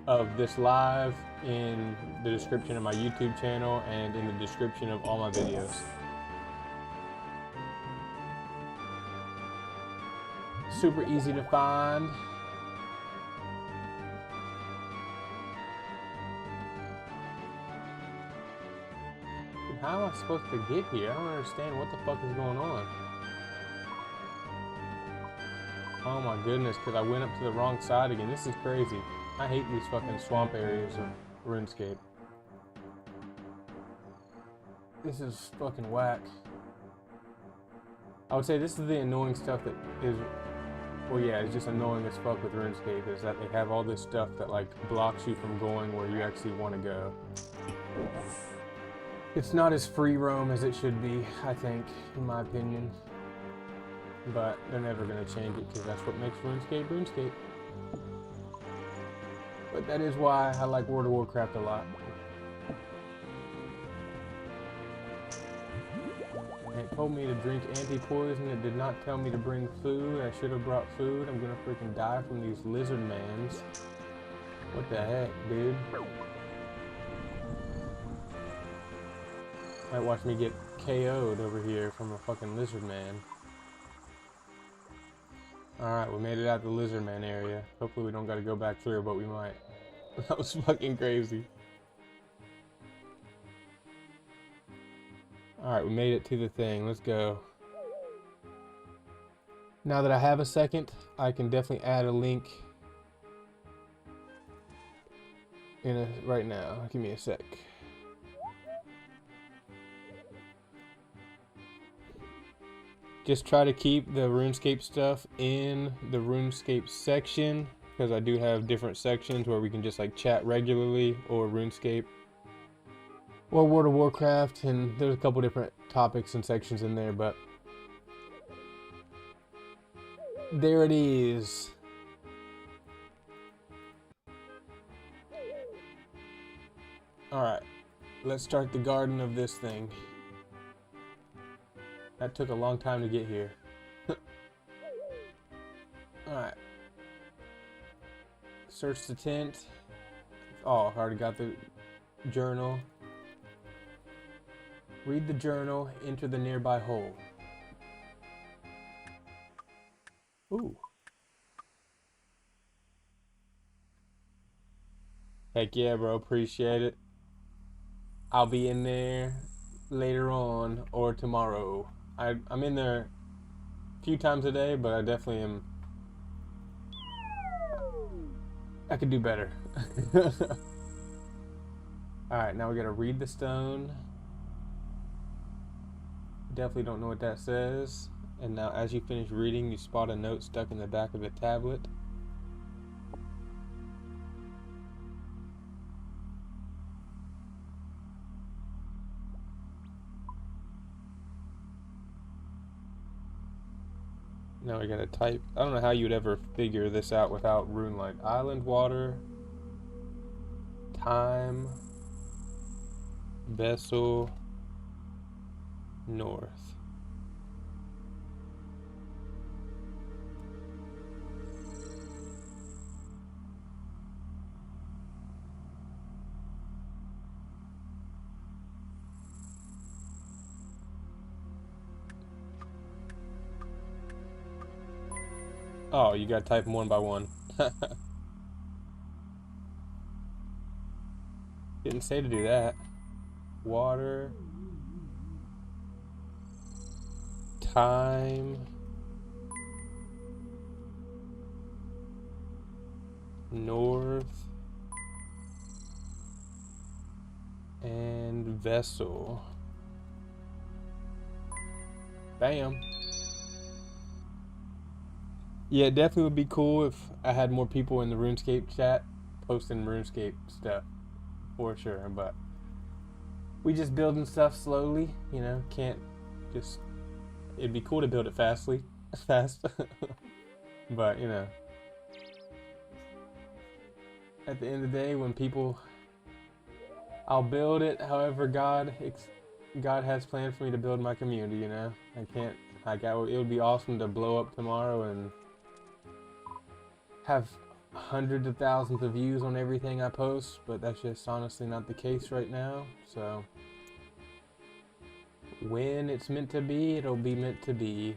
of this live, in the description of my YouTube channel, and in the description of all my videos. Super easy to find. How am I supposed to get here? I don't understand what the fuck is going on. Oh my goodness, because I went up to the wrong side again. This is crazy. I hate these fucking swamp areas of RuneScape. This is fucking whack. I would say this is the annoying stuff that is, well yeah, it's just annoying as fuck with RuneScape, is that they have all this stuff that like blocks you from going where you actually want to go. It's not as free roam as it should be, I think, in my opinion. But they're never going to change it because that's what makes RuneScape RuneScape. But that is why I like World of Warcraft a lot. It told me to drink anti-poison. It did not tell me to bring food. I should have brought food. I'm gonna freaking die from these lizard mans. What the heck, dude? Might watch me get KO'd over here from a fucking lizard man. Alright, we made it out the lizard man area. Hopefully we don't gotta go back through, but we might. That was fucking crazy. Alright, we made it to the thing. Let's go. Now that I have a second, I can definitely add a link right now. Give me a sec. Just try to keep the RuneScape stuff in the RuneScape section, because I do have different sections where we can just like chat regularly, or RuneScape, or World of Warcraft, and there's a couple different topics and sections in there, but there it is. Alright, let's start the garden of this thing. That took a long time to get here. Alright. Search the tent. Oh, I already got the journal. Read the journal, enter the nearby hole. Ooh. Heck yeah, bro, appreciate it. I'll be in there later on or tomorrow. I'm in there a few times a day, but I definitely am. I could do better. Alright, now we gotta read the stone. Definitely don't know what that says. And now as you finish reading, you spot a note stuck in the back of the tablet. Now we gotta type. I don't know how you'd ever figure this out without RuneLite. Island water, time, vessel, north. Oh, you gotta type them one by one. Didn't say to do that. Water, time, north, and vessel. Bam. Yeah, it definitely would be cool if I had more people in the RuneScape chat posting RuneScape stuff, for sure, but we just building stuff slowly, you know, can't just, it'd be cool to build it fast, but, you know, at the end of the day, when people, I'll build it however God has planned for me to build my community, you know, I can't, like, it would be awesome to blow up tomorrow and have hundreds of thousands of views on everything I post, but that's just honestly not the case right now. So when it's meant to be, it'll be meant to be.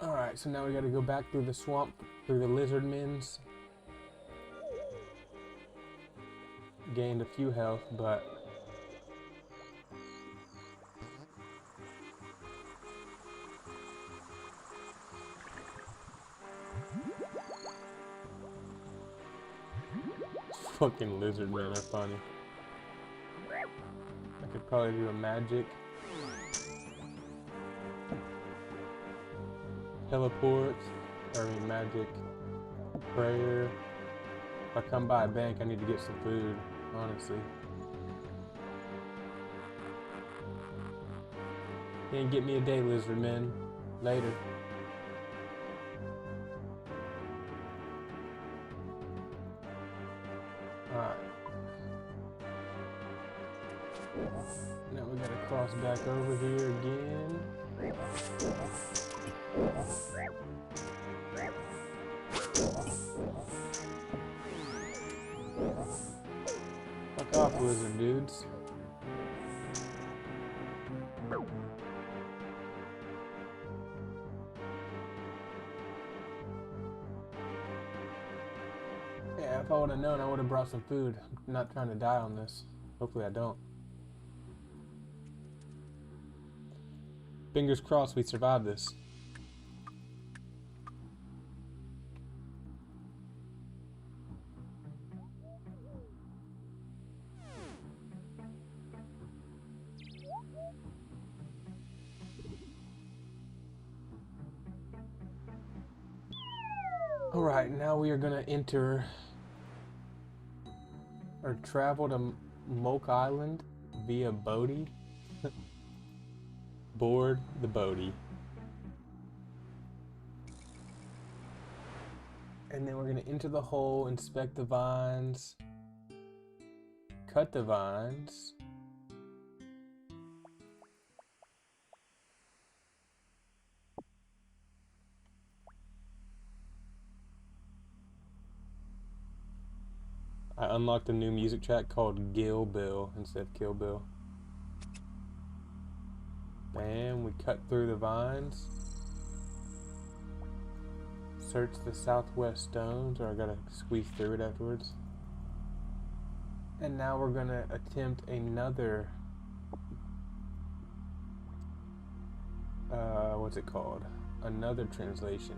Alright, so now we gotta go back through the swamp, through the lizard mins. Gained a few health, but fucking lizard men are funny. I could probably do a magic. Teleport. Or I mean magic. Prayer. If I come by a bank, I need to get some food, honestly. Can't get me a day, lizard men. Later. Alright. Now we gotta cross back over here again. Fuck off, lizard dudes. Yeah, if I would have known, I would have brought some food. I'm not trying to die on this. Hopefully I don't. Fingers crossed we survive this. Alright, now we are gonna enter or travel to Moke Island via boatie. Board the boatie. And then we're gonna enter the hole, inspect the vines, cut the vines. I unlocked a new music track called Gill Bill instead of Kill Bill. Bam, we cut through the vines. Search the southwest stones, or I gotta squeeze through it afterwards. And now we're gonna attempt another, what's it called? Another translation.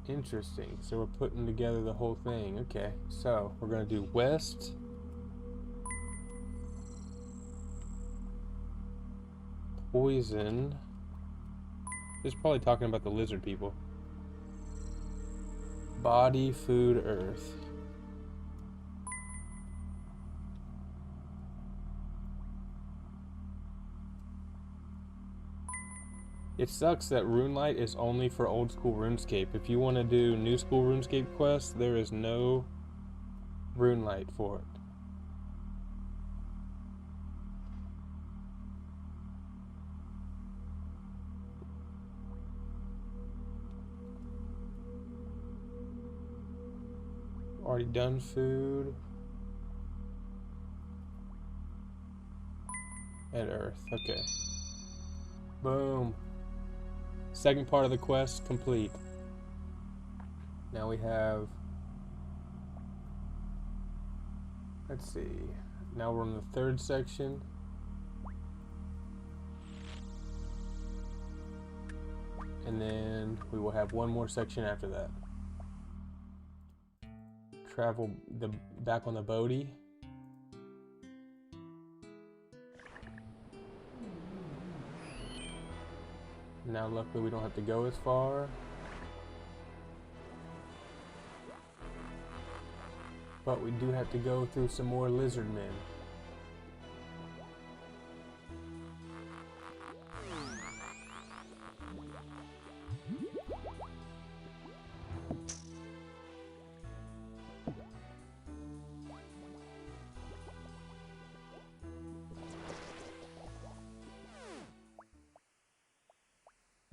Interesting. So we're putting together the whole thing. Okay. So we're going to do west. Poison. This is probably talking about the lizard people. Body, food, earth. It sucks that RuneLite is only for old school RuneScape. If you want to do new school RuneScape quests, there is no RuneLite for it. Already done food. And earth, okay. Boom. Second part of the quest complete. Now we have, let's see, now we're on the third section. And then we will have one more section after that. Travel back on the boatie. Now luckily we don't have to go as far. But we do have to go through some more lizard men.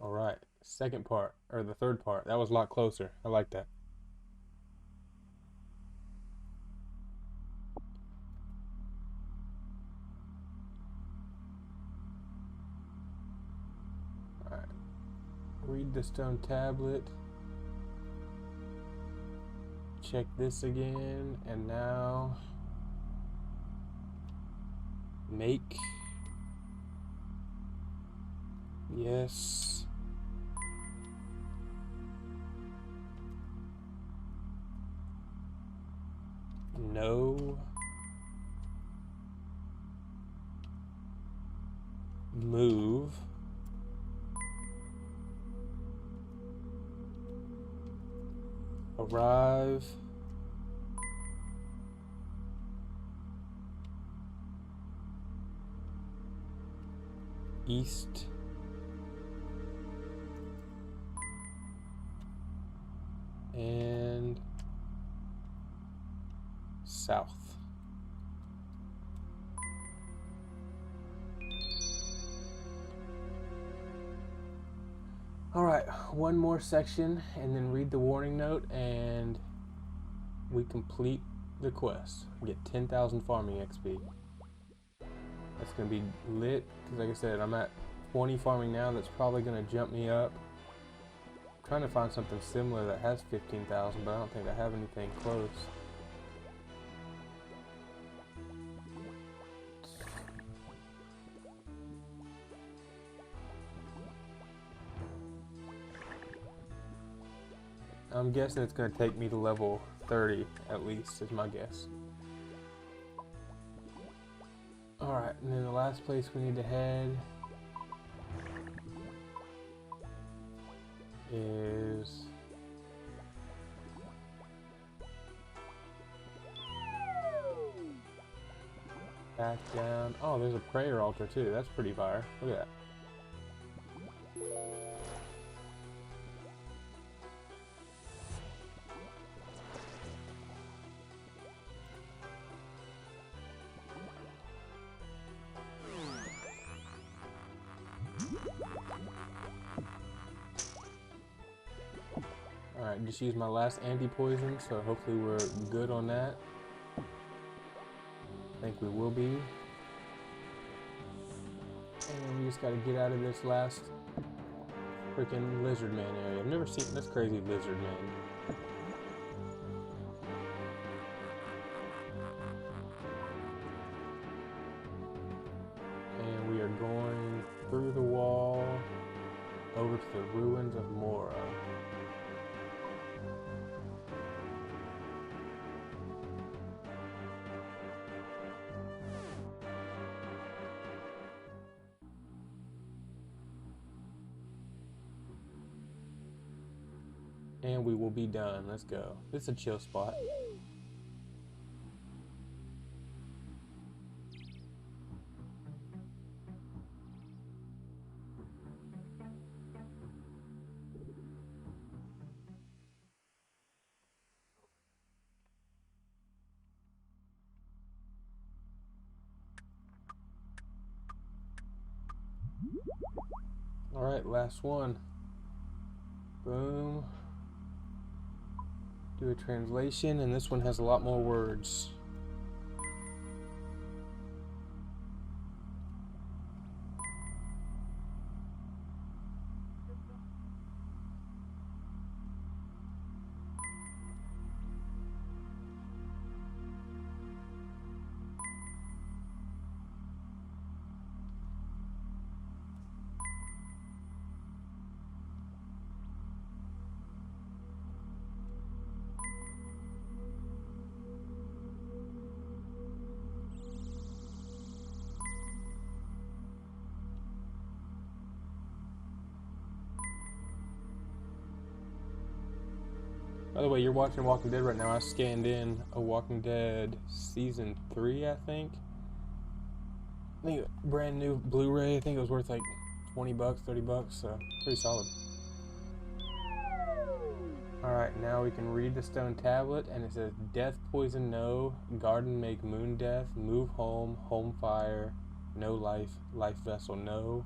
Alright, second part, or the third part. That was a lot closer. I like that. Alright. Read the stone tablet. Check this again, and now make Yes. No. Move. Arrive. East. And south. All right, one more section and then read the warning note and we complete the quest. We get 10,000 farming XP. That's gonna be lit, because like I said, I'm at 20 farming now. That's probably gonna jump me up. I'm trying to find something similar that has 15,000, but I don't think I have anything close. I'm guessing it's going to take me to level 30 at least, is my guess. Alright, and then the last place we need to head is back down. Oh, there's a prayer altar too. That's pretty fire. Look at that. Alright, just use my last anti-poison, so hopefully we're good on that. I think we will be. And we just gotta get out of this last freaking lizard man area. I've never seen this crazy lizard man. And we are going through the wall over to the ruins of Mora. And we will be done. Let's go. It's a chill spot. Alright, last one. Boom. Do a translation, and this one has a lot more words. By the way, you're watching Walking Dead right now. I scanned in a Walking Dead Season 3, I think. I think brand new Blu-ray. I think it was worth like 20 bucks, 30 bucks, so pretty solid. Alright, now we can read the stone tablet, and it says, Death, poison, no. Garden, make moon death. Move home, home fire. No life, life vessel, no.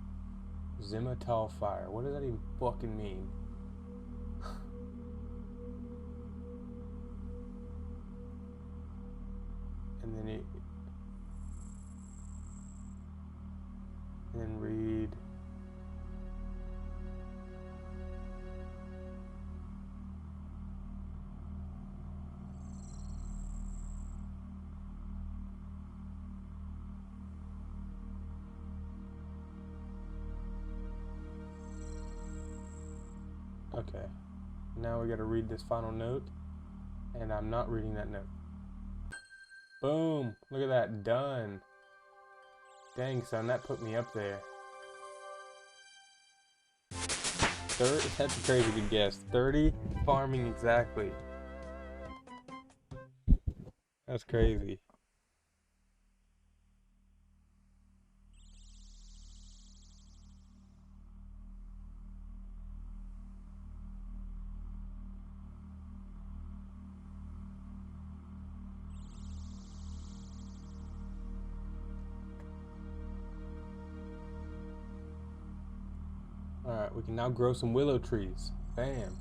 Zimmetal fire. What does that even fucking mean? And then read Okay. Now we gotta read this final note. And I'm not reading that note. Boom! Look at that. Done. Dang, son, that put me up there. That's a crazy good guess. 30 farming exactly. That's crazy. Alright, we can now grow some willow trees. Bam.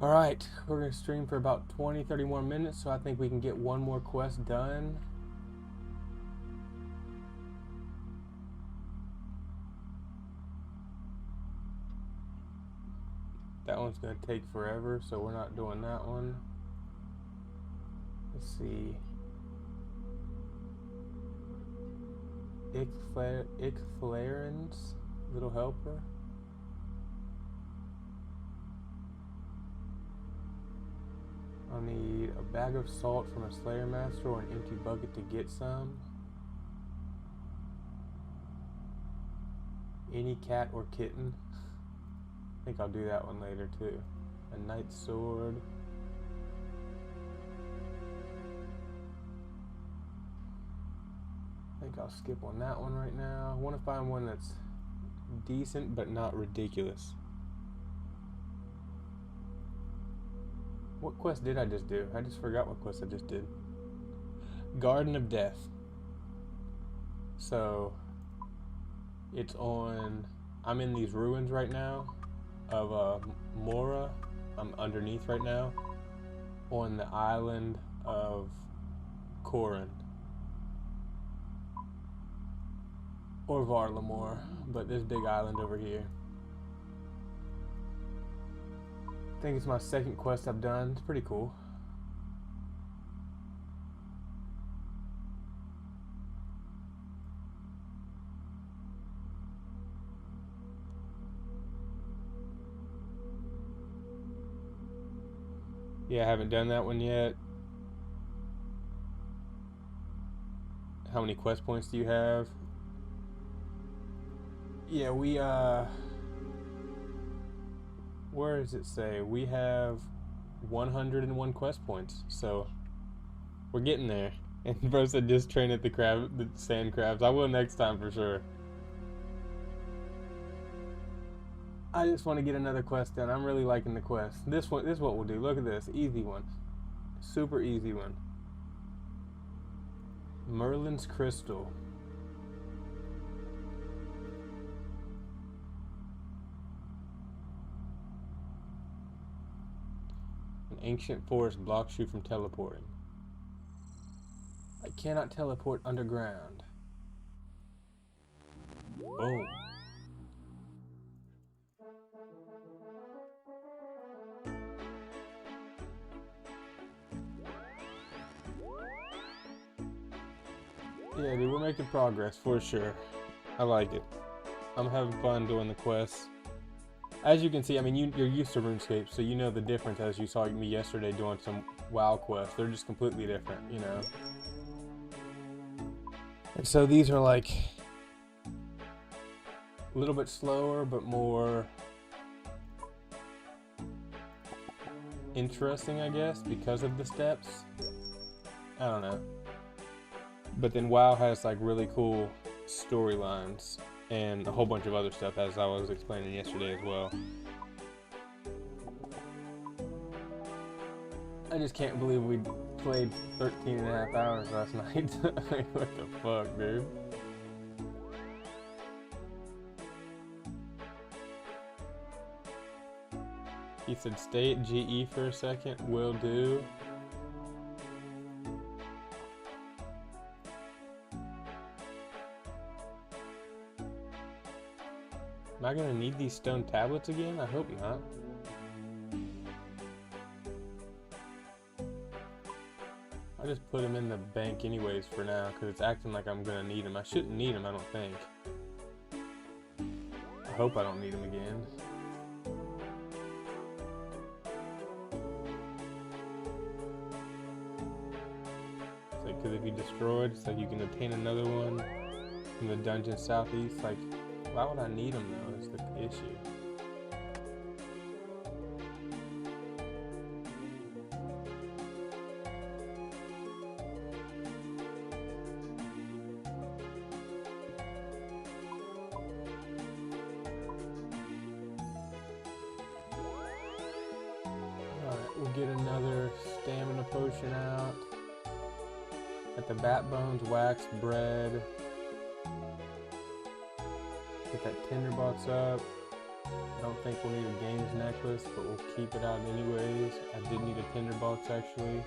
Alright, we're going to stream for about 20-30 more minutes, so I think we can get one more quest done. That one's going to take forever, so we're not doing that one. Let's see. Icthlarans, little helper. I'll need a bag of salt from a Slayer Master or an empty bucket to get some. Any cat or kitten. I think I'll do that one later too. A knight's sword. I think I'll skip on that one right now. I want to find one that's decent but not ridiculous. What quest did I just do? I just forgot what quest I just did. Garden of Death. So, it's on... I'm in these ruins right now of Mora. I'm underneath right now on the island of Corin. Or Varlamore, but this big island over here. I think it's my second quest I've done. It's pretty cool. Yeah, I haven't done that one yet. How many quest points do you have? Yeah, we, where does it say? We have 101 quest points, so we're getting there. And bro said just train at the sand crabs. I will next time for sure. I just want to get another quest done. I'm really liking the quest. This is what we'll do. Look at this. Easy one. Super easy one. Merlin's Crystal. An ancient forest blocks you from teleporting. I cannot teleport underground. Boom. Yeah, dude, we're making progress for sure. I like it. I'm having fun doing the quests. As you can see, I mean, you're used to RuneScape, so you know the difference as you saw me yesterday doing some WoW quests. They're just completely different, you know. And so these are like a little bit slower, but more interesting, I guess, because of the steps. I don't know. But then WoW has like really cool storylines and a whole bunch of other stuff, as I was explaining yesterday as well. I just can't believe we played 13.5 hours last night. Like, what the fuck, dude? He said stay at GE for a second. Will do. Am I gonna need these stone tablets again? I hope not. I just put them in the bank anyways for now, because it's acting like I'm gonna need them. I shouldn't need them, I don't think. I hope I don't need them again. honestly, because if you destroy it, it's like you can obtain another one in the dungeon southeast. Like, why would I need them though? Is the issue. Alright, we'll get another stamina potion out. Got the bat bones, wax, bread. Get that tinderbox up. I don't think we'll need a games necklace, but we'll keep it out anyways. I did need a tinderbox actually.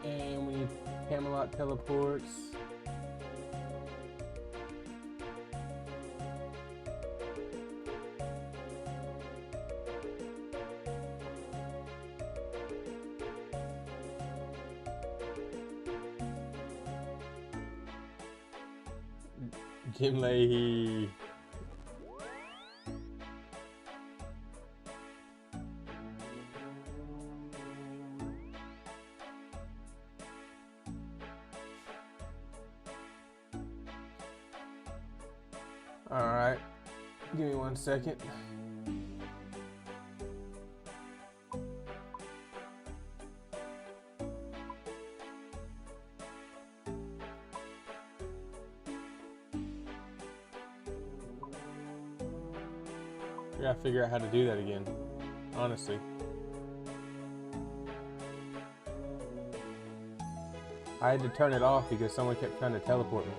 And we need Camelot teleports. Jim Leahy. Alright, give me 1 second. I gotta figure out how to do that again, honestly. I had to turn it off because someone kept trying to teleport me.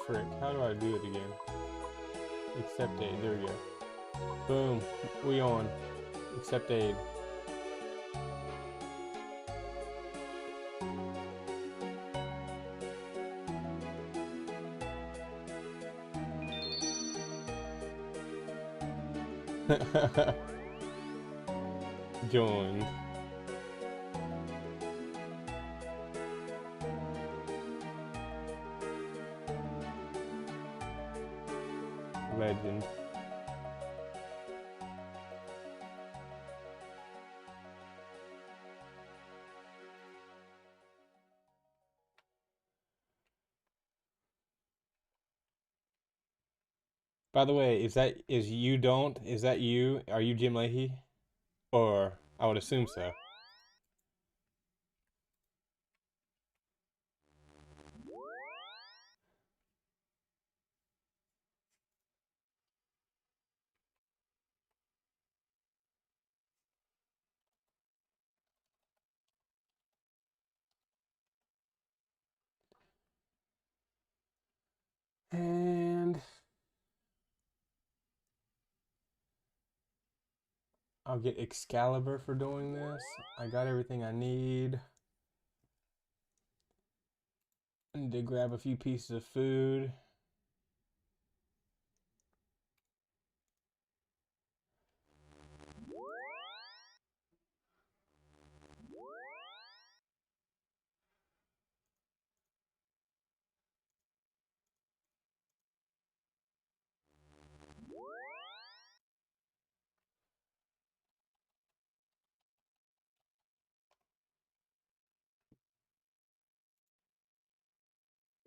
Frick, how do I do it again? Accept aid, there we go. Boom, we on. Accept aid. Joined. Legend. By the way, is that you don't? Is that you? Are you Jim Leahy? Or I would assume so. And I'll get Excalibur for doing this. I got everything I need. I need to grab a few pieces of food.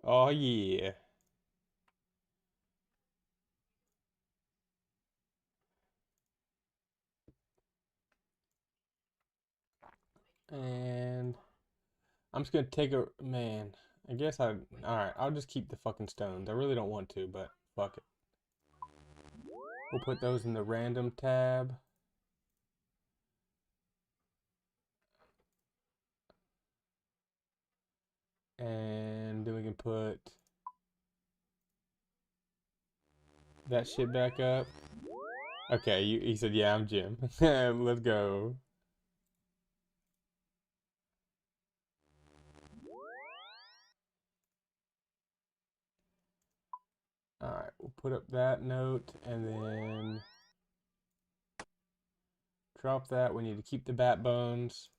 Oh yeah. And I'm just gonna take a man. I guess alright, I'll just keep the fucking stones. I really don't want to, but fuck it. We'll put those in the random tab. And then we can put that shit back up. Okay, he said, yeah, I'm Jim. Let's go. Alright, we'll put up that note and then Drop that. We need to keep the bat bones.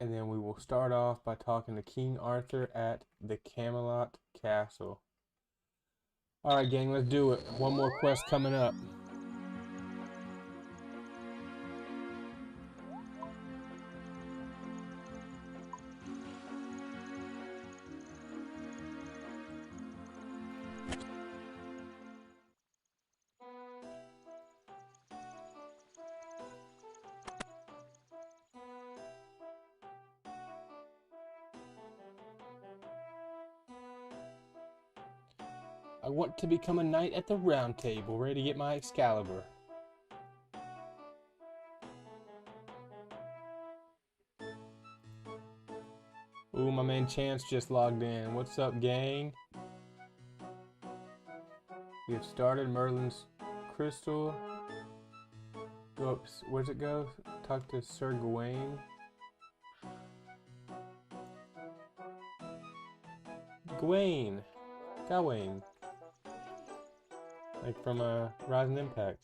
And then we will start off by talking to King Arthur at the Camelot Castle. Alright, gang, let's do it. One more quest coming up. I want to become a knight at the round table, ready to get my Excalibur. Ooh, my man Chance just logged in. What's up, gang? We have started Merlin's Crystal. Go up, where's it go? Talk to Sir Gawain. Gawain. Like from Rise and Impact.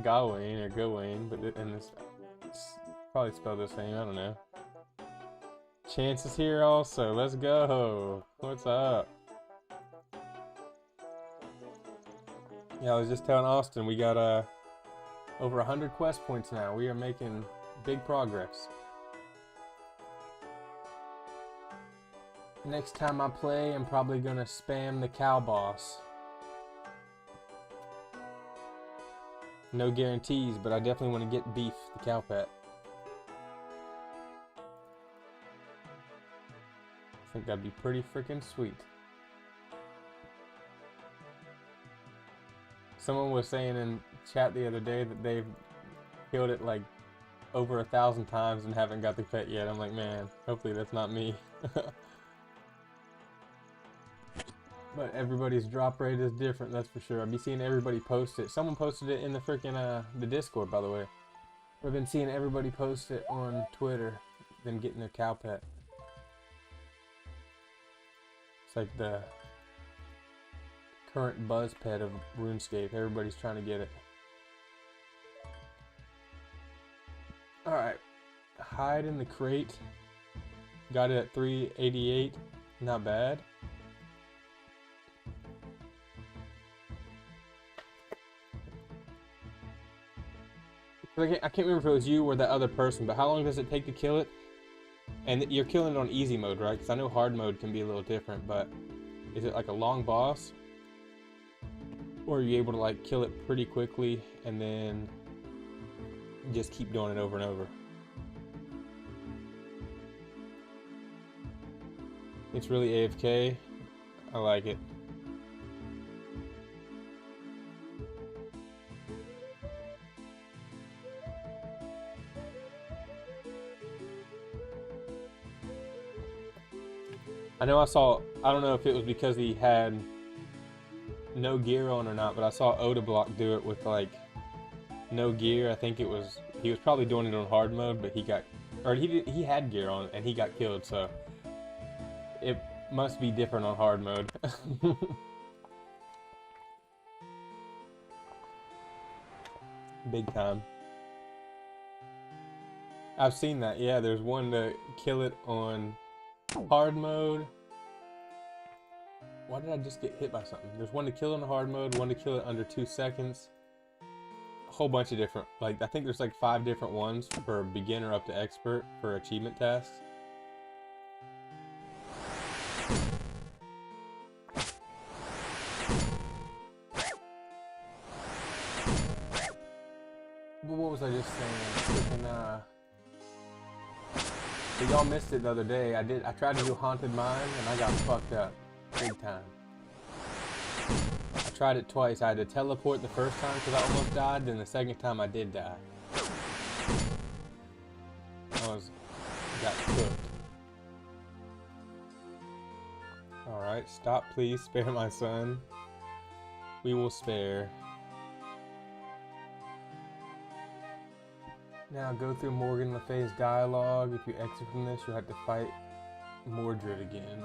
Gawain or Gawain, but and it's probably spelled the same, I don't know. Chance is here also, let's go. What's up? Yeah, I was just telling Austin, we got over 100 quest points now. We are making big progress. Next time I play, I'm probably gonna spam the cow boss. No guarantees, but I definitely want to get Beef, the cow pet. I think that'd be pretty freaking sweet. Someone was saying in chat the other day that they've killed it like over 1,000 times and haven't got the pet yet. I'm like, man, hopefully that's not me. But everybody's drop rate is different, that's for sure. I've been seeing everybody post it. Someone posted it in the freaking the Discord, by the way. I've been seeing everybody post it on Twitter, them getting their cow pet. It's like the current buzz pet of RuneScape. Everybody's trying to get it. Alright. Hide in the crate. Got it at 388. Not bad. I can't remember if it was you or the other person, but how long does it take to kill it? And you're killing it on easy mode, right? Because I know hard mode can be a little different, but is it like a long boss? Or are you able to like kill it pretty quickly and then just keep doing it over and over? It's really AFK. I like it. I know I don't know if it was because he had no gear on or not, but I saw Odablock do it with like no gear. I think he was probably doing it on hard mode, but he had gear on and he got killed, so it must be different on hard mode. Big time. I've seen that, yeah, there's one to kill it on hard mode. Why did I just get hit by something? There's one to kill in hard mode, one to kill it under 2 seconds. A whole bunch of different, like I think there's like 5 different ones for beginner up to expert for achievement tasks. But what was I just saying? Freaking, so y'all missed it the other day. I tried to do Haunted Mine and I got fucked up. Big time. I tried it twice. I had to teleport the first time because I almost died, then the second time I did die. Got cooked. Alright, stop please, spare my son. We will spare. Now go through Morgan Le Fay's dialogue. If you exit from this, you'll have to fight Mordred again.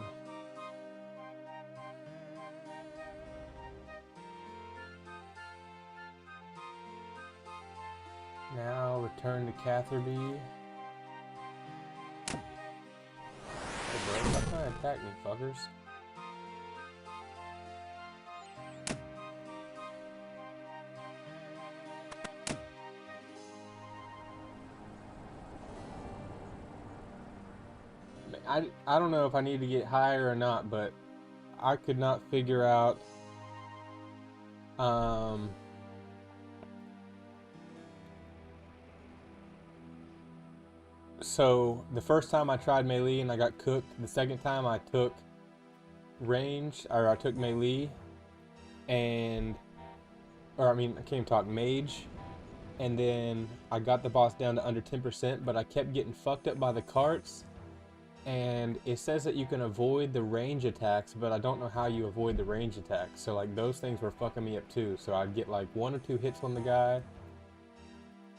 return to Catherby. Hey bro, stop trying to attack me, fuckers. I don't know if I need to get higher or not, but I could not figure out so the first time I tried melee and I got cooked. The second time I took range, or I took melee, I can't even talk, mage, and then I got the boss down to under 10%, but I kept getting fucked up by the carts. And it says that you can avoid the range attacks, but I don't know how you avoid the range attacks. So like those things were fucking me up too. So I'd get like 1 or 2 hits on the guy,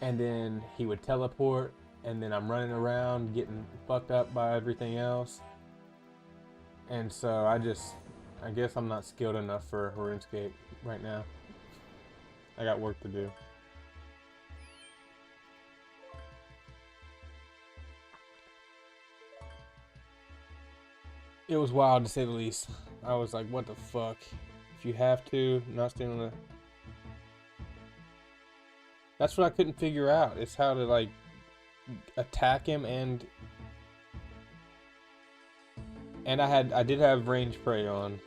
and then he would teleport, and then I'm running around getting fucked up by everything else. And so I guess I'm not skilled enough for RuneScape right now. I got work to do. It was wild to say the least. I was like, what the fuck? If you have to, not staying on the... That's what I couldn't figure out. It's how to like attack him and I did have range prey on.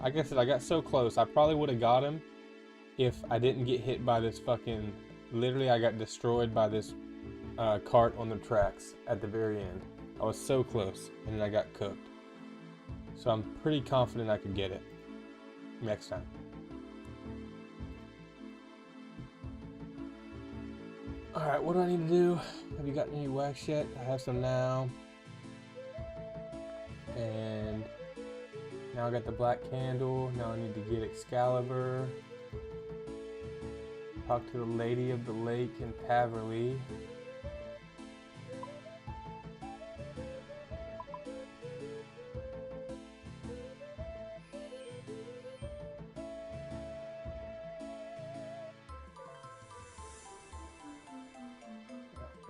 Like I said, I got so close. I probably would have got him if I didn't get hit by this fucking... Literally, I got destroyed by this cart on the tracks at the very end. I was so close, and then I got cooked. So I'm pretty confident I could get it next time. Alright, what do I need to do? Have you gotten any wax yet? I have some now. And now I got the black candle. Now I need to get Excalibur. Talk to the Lady of the Lake in Paverly.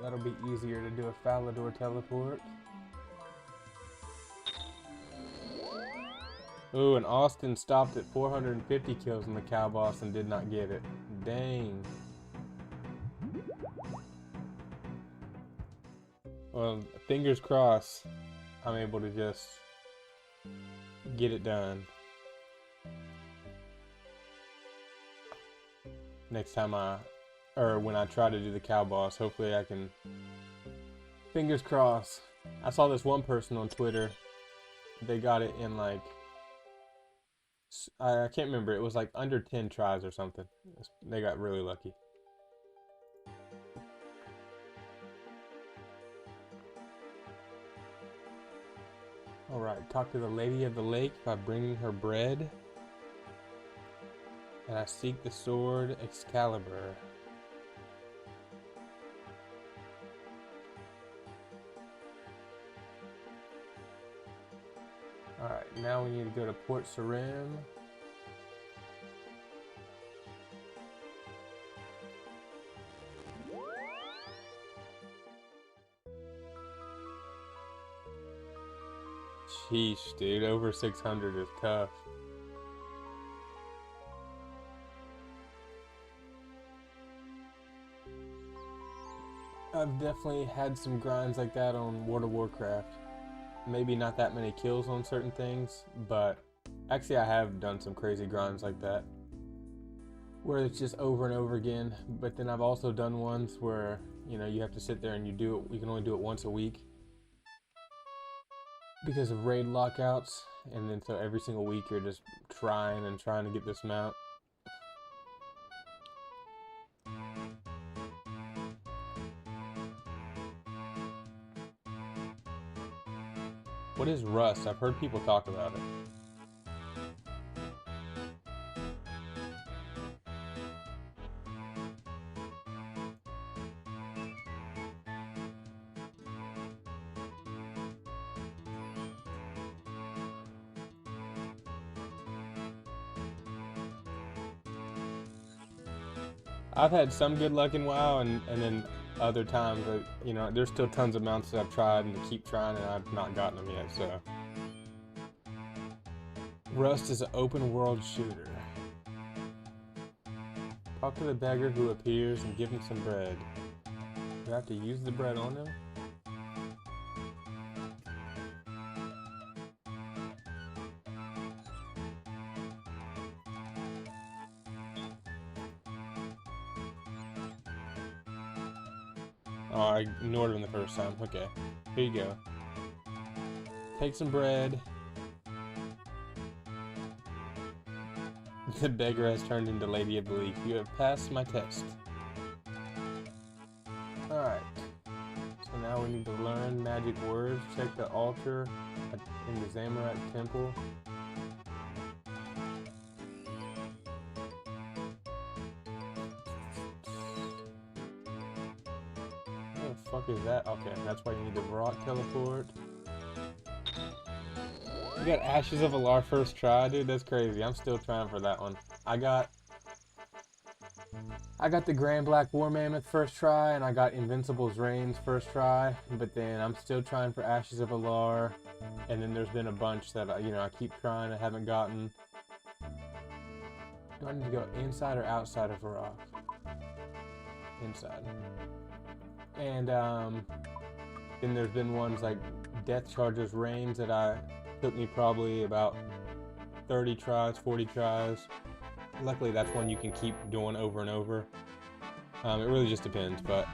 That'll be easier to do a Falador teleport. Ooh, and Austin stopped at 450 kills on the cow boss and did not get it. Dang. Well, fingers crossed, I'm able to just get it done. Next time when I try to do the cow boss, hopefully I can, fingers crossed. I saw this one person on Twitter, they got it in like, I can't remember, it was like under 10 tries or something. They got really lucky. Alright, talk to the Lady of the Lake by bringing her bread. And I seek the sword Excalibur. Alright, now we need to go to Port Sarim. Sheesh, dude, over 600 is tough. I've definitely had some grinds like that on World of Warcraft. Maybe not that many kills on certain things, but actually I have done some crazy grinds like that where it's just over and over again. But then I've also done ones where, you know, you have to sit there and you can only do it once a week because of raid lockouts, and then so every single week you're just trying to get this mount. What is Rust? I've heard people talk about it. I've had some good luck in WoW, and then other times, you know, there's still tons of mounts that I've tried and keep trying, and I've not gotten them yet. So, Rust is an open world shooter. Talk to the beggar who appears and give him some bread. Do I have to use the bread on him? Oh, I ignored him the first time. Okay, here you go. Take some bread. The beggar has turned into Lady of Belief. You have passed my test. Alright. So now we need to learn magic words. Check the altar in the Zamorak temple. What the fuck is that? Okay, that's why you need the rock teleport. You got Ashes of Alar first try, dude. That's crazy. I'm still trying for that one. I got the Grand Black War Mammoth first try, and I got Invincible's Reigns first try. But then I'm still trying for Ashes of Alar, and then there's been a bunch that I keep trying. I haven't gotten. Do I need to go inside or outside of Varrock? Inside. And then there's been ones like Death Charger's Reigns that took me probably about 30 tries, 40 tries. Luckily, that's one you can keep doing over and over. It really just depends, but...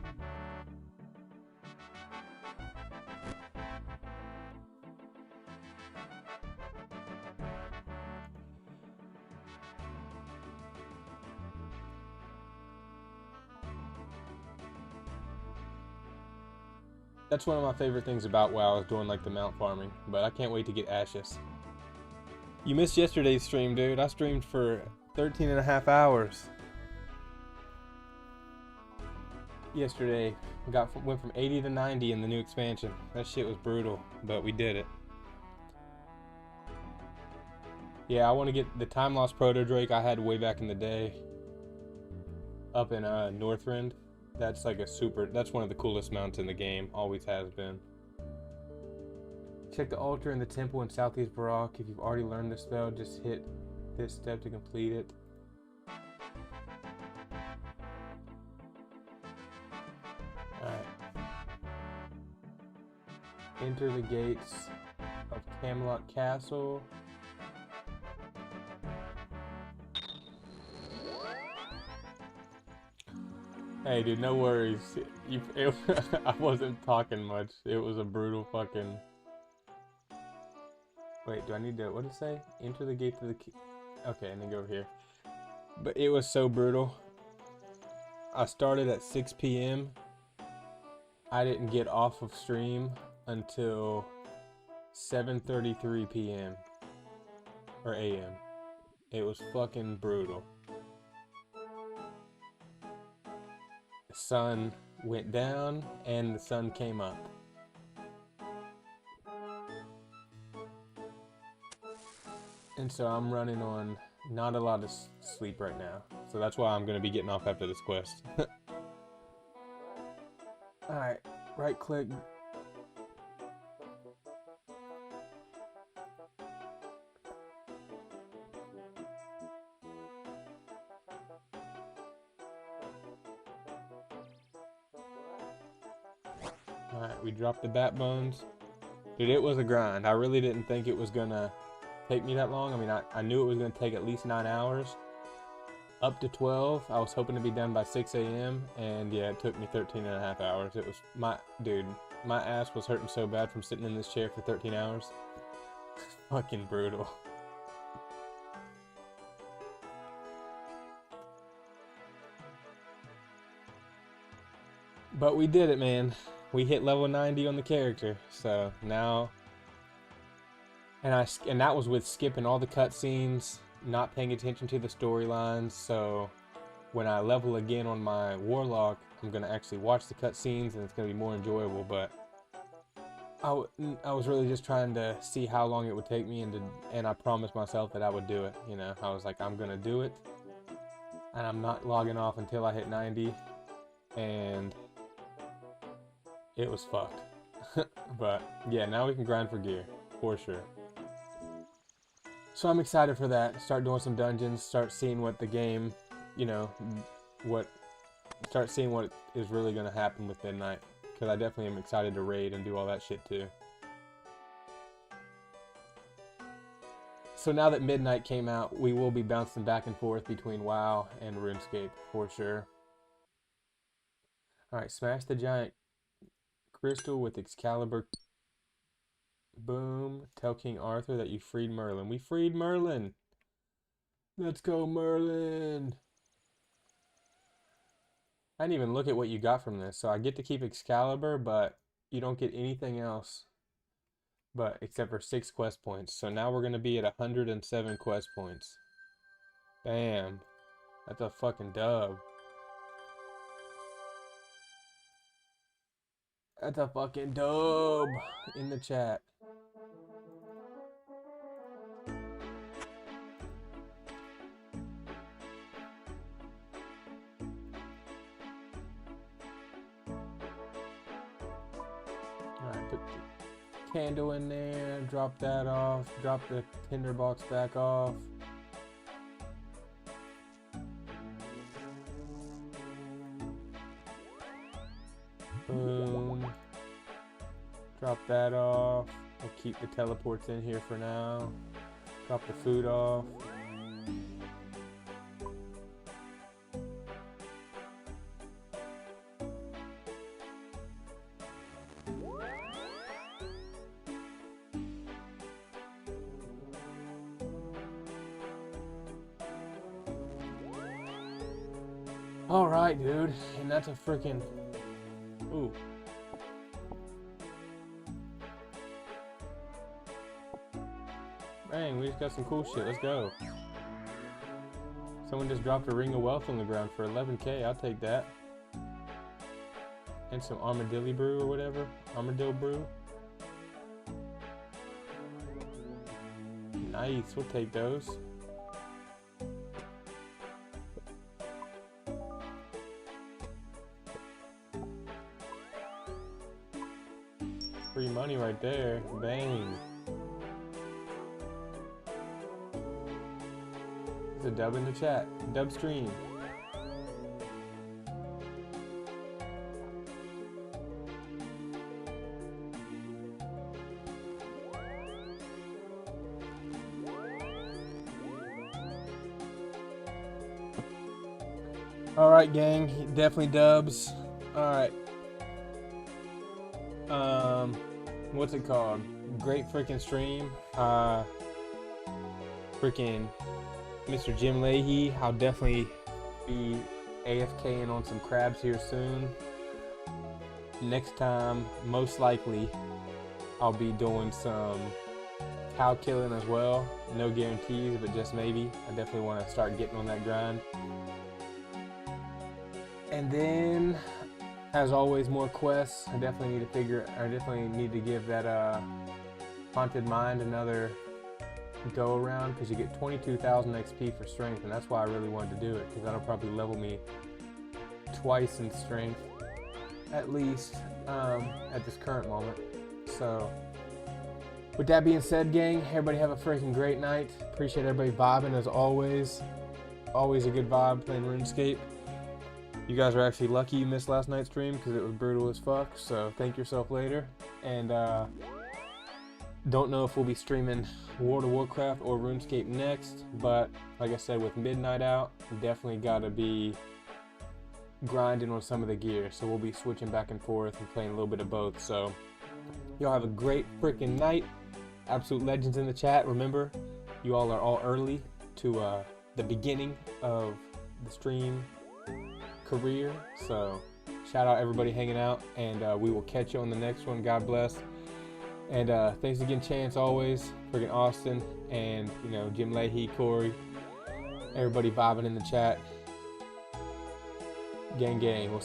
That's one of my favorite things about WoW, is doing like the mount farming, but I can't wait to get Ashes. You missed yesterday's stream, dude. I streamed for 13 and a half hours. Yesterday, went from 80 to 90 in the new expansion. That shit was brutal, but we did it. Yeah, I want to get the Time Lost Proto Drake I had way back in the day. Up in Northrend. That's like that's one of the coolest mounts in the game. Always has been. Check the altar in the temple in Southeast Varrock. If you've already learned the spell, just hit this step to complete it. Alright. Enter the gates of Camelot Castle. Hey dude, no worries. I wasn't talking much. It was a brutal fucking... Wait, do I need to... What did it say? Enter the gate to the... Okay, and then go over here. But it was so brutal. I started at 6 p.m. I didn't get off of stream until 7:33 p.m. or a.m. It was fucking brutal. The sun went down and the sun came up. And so I'm running on not a lot of sleep right now. So that's why I'm going to be getting off after this quest. Alright, right click. Alright, we dropped the bat bones. Dude, it was a grind. I really didn't think it was gonna take me that long. I mean, I knew it was gonna take at least 9 hours. Up to 12. I was hoping to be done by 6 a.m. And yeah, it took me 13 and a half hours. It was dude, my ass was hurting so bad from sitting in this chair for 13 hours. Fucking brutal. But we did it, man. We hit level 90 on the character, so now... And that was with skipping all the cutscenes, not paying attention to the storylines, so when I level again on my Warlock, I'm going to actually watch the cutscenes and it's going to be more enjoyable, but I was really just trying to see how long it would take me, and I promised myself that I would do it, you know. I was like, I'm going to do it. and I'm not logging off until I hit 90, and it was fucked. But yeah, now we can grind for gear, for sure. So I'm excited for that. Start doing some dungeons, start seeing what the game, you know, start seeing what is really going to happen with Midnight. Because I definitely am excited to raid and do all that shit too. So now that Midnight came out, we will be bouncing back and forth between WoW and RuneScape, for sure. Alright, smash the giant crystal with Excalibur. Boom. Tell King Arthur that you freed Merlin. We freed Merlin! Let's go, Merlin! I didn't even look at what you got from this. So I get to keep Excalibur, but you don't get anything else except for 6 quest points. So now we're going to be at 107 quest points. Bam. That's a fucking dub. That's a fucking dub in the chat. Alright, put the candle in there, drop that off, drop the tinderbox back off. Boom. Drop that off. We'll keep the teleports in here for now. Drop the food off. Alright, dude. And that's a freaking... Ooh. Dang, we just got some cool shit. Let's go. Someone just dropped a ring of wealth on the ground for 11k. I'll take that. And some armadillo brew or whatever. Armadillo brew. Nice. We'll take those. Free money right there. Bang. There's a dub in the chat. Dub stream. Alright, gang. Definitely dubs. Alright. What's it called? Great freaking stream. Freaking Mr. Jim Leahy. I'll definitely be AFKing on some crabs here soon. Next time, most likely, I'll be doing some cow killing as well. No guarantees, but just maybe. I definitely want to start getting on that grind. And then, as always, more quests. I definitely need to give that Haunted Mind another go around, because you get 22,000 XP for strength, and that's why I really wanted to do it, because that'll probably level me twice in strength, at least, at this current moment. So, with that being said, gang, everybody have a freaking great night. Appreciate everybody vibing as always. Always a good vibe playing RuneScape. You guys are actually lucky you missed last night's stream because it was brutal as fuck, so thank yourself later. And don't know if we'll be streaming World of Warcraft or RuneScape next, but like I said, with Midnight out, definitely gotta be grinding on some of the gear, so we'll be switching back and forth and playing a little bit of both. So y'all have a great freaking night. Absolute legends in the chat. Remember, you all are all early to the beginning of the stream career, so shout out everybody hanging out, and we will catch you on the next one. God bless, and thanks again, Chance, always, freaking Austin, and you know, Jim Leahy, Corey, everybody vibing in the chat. Gang gang. We'll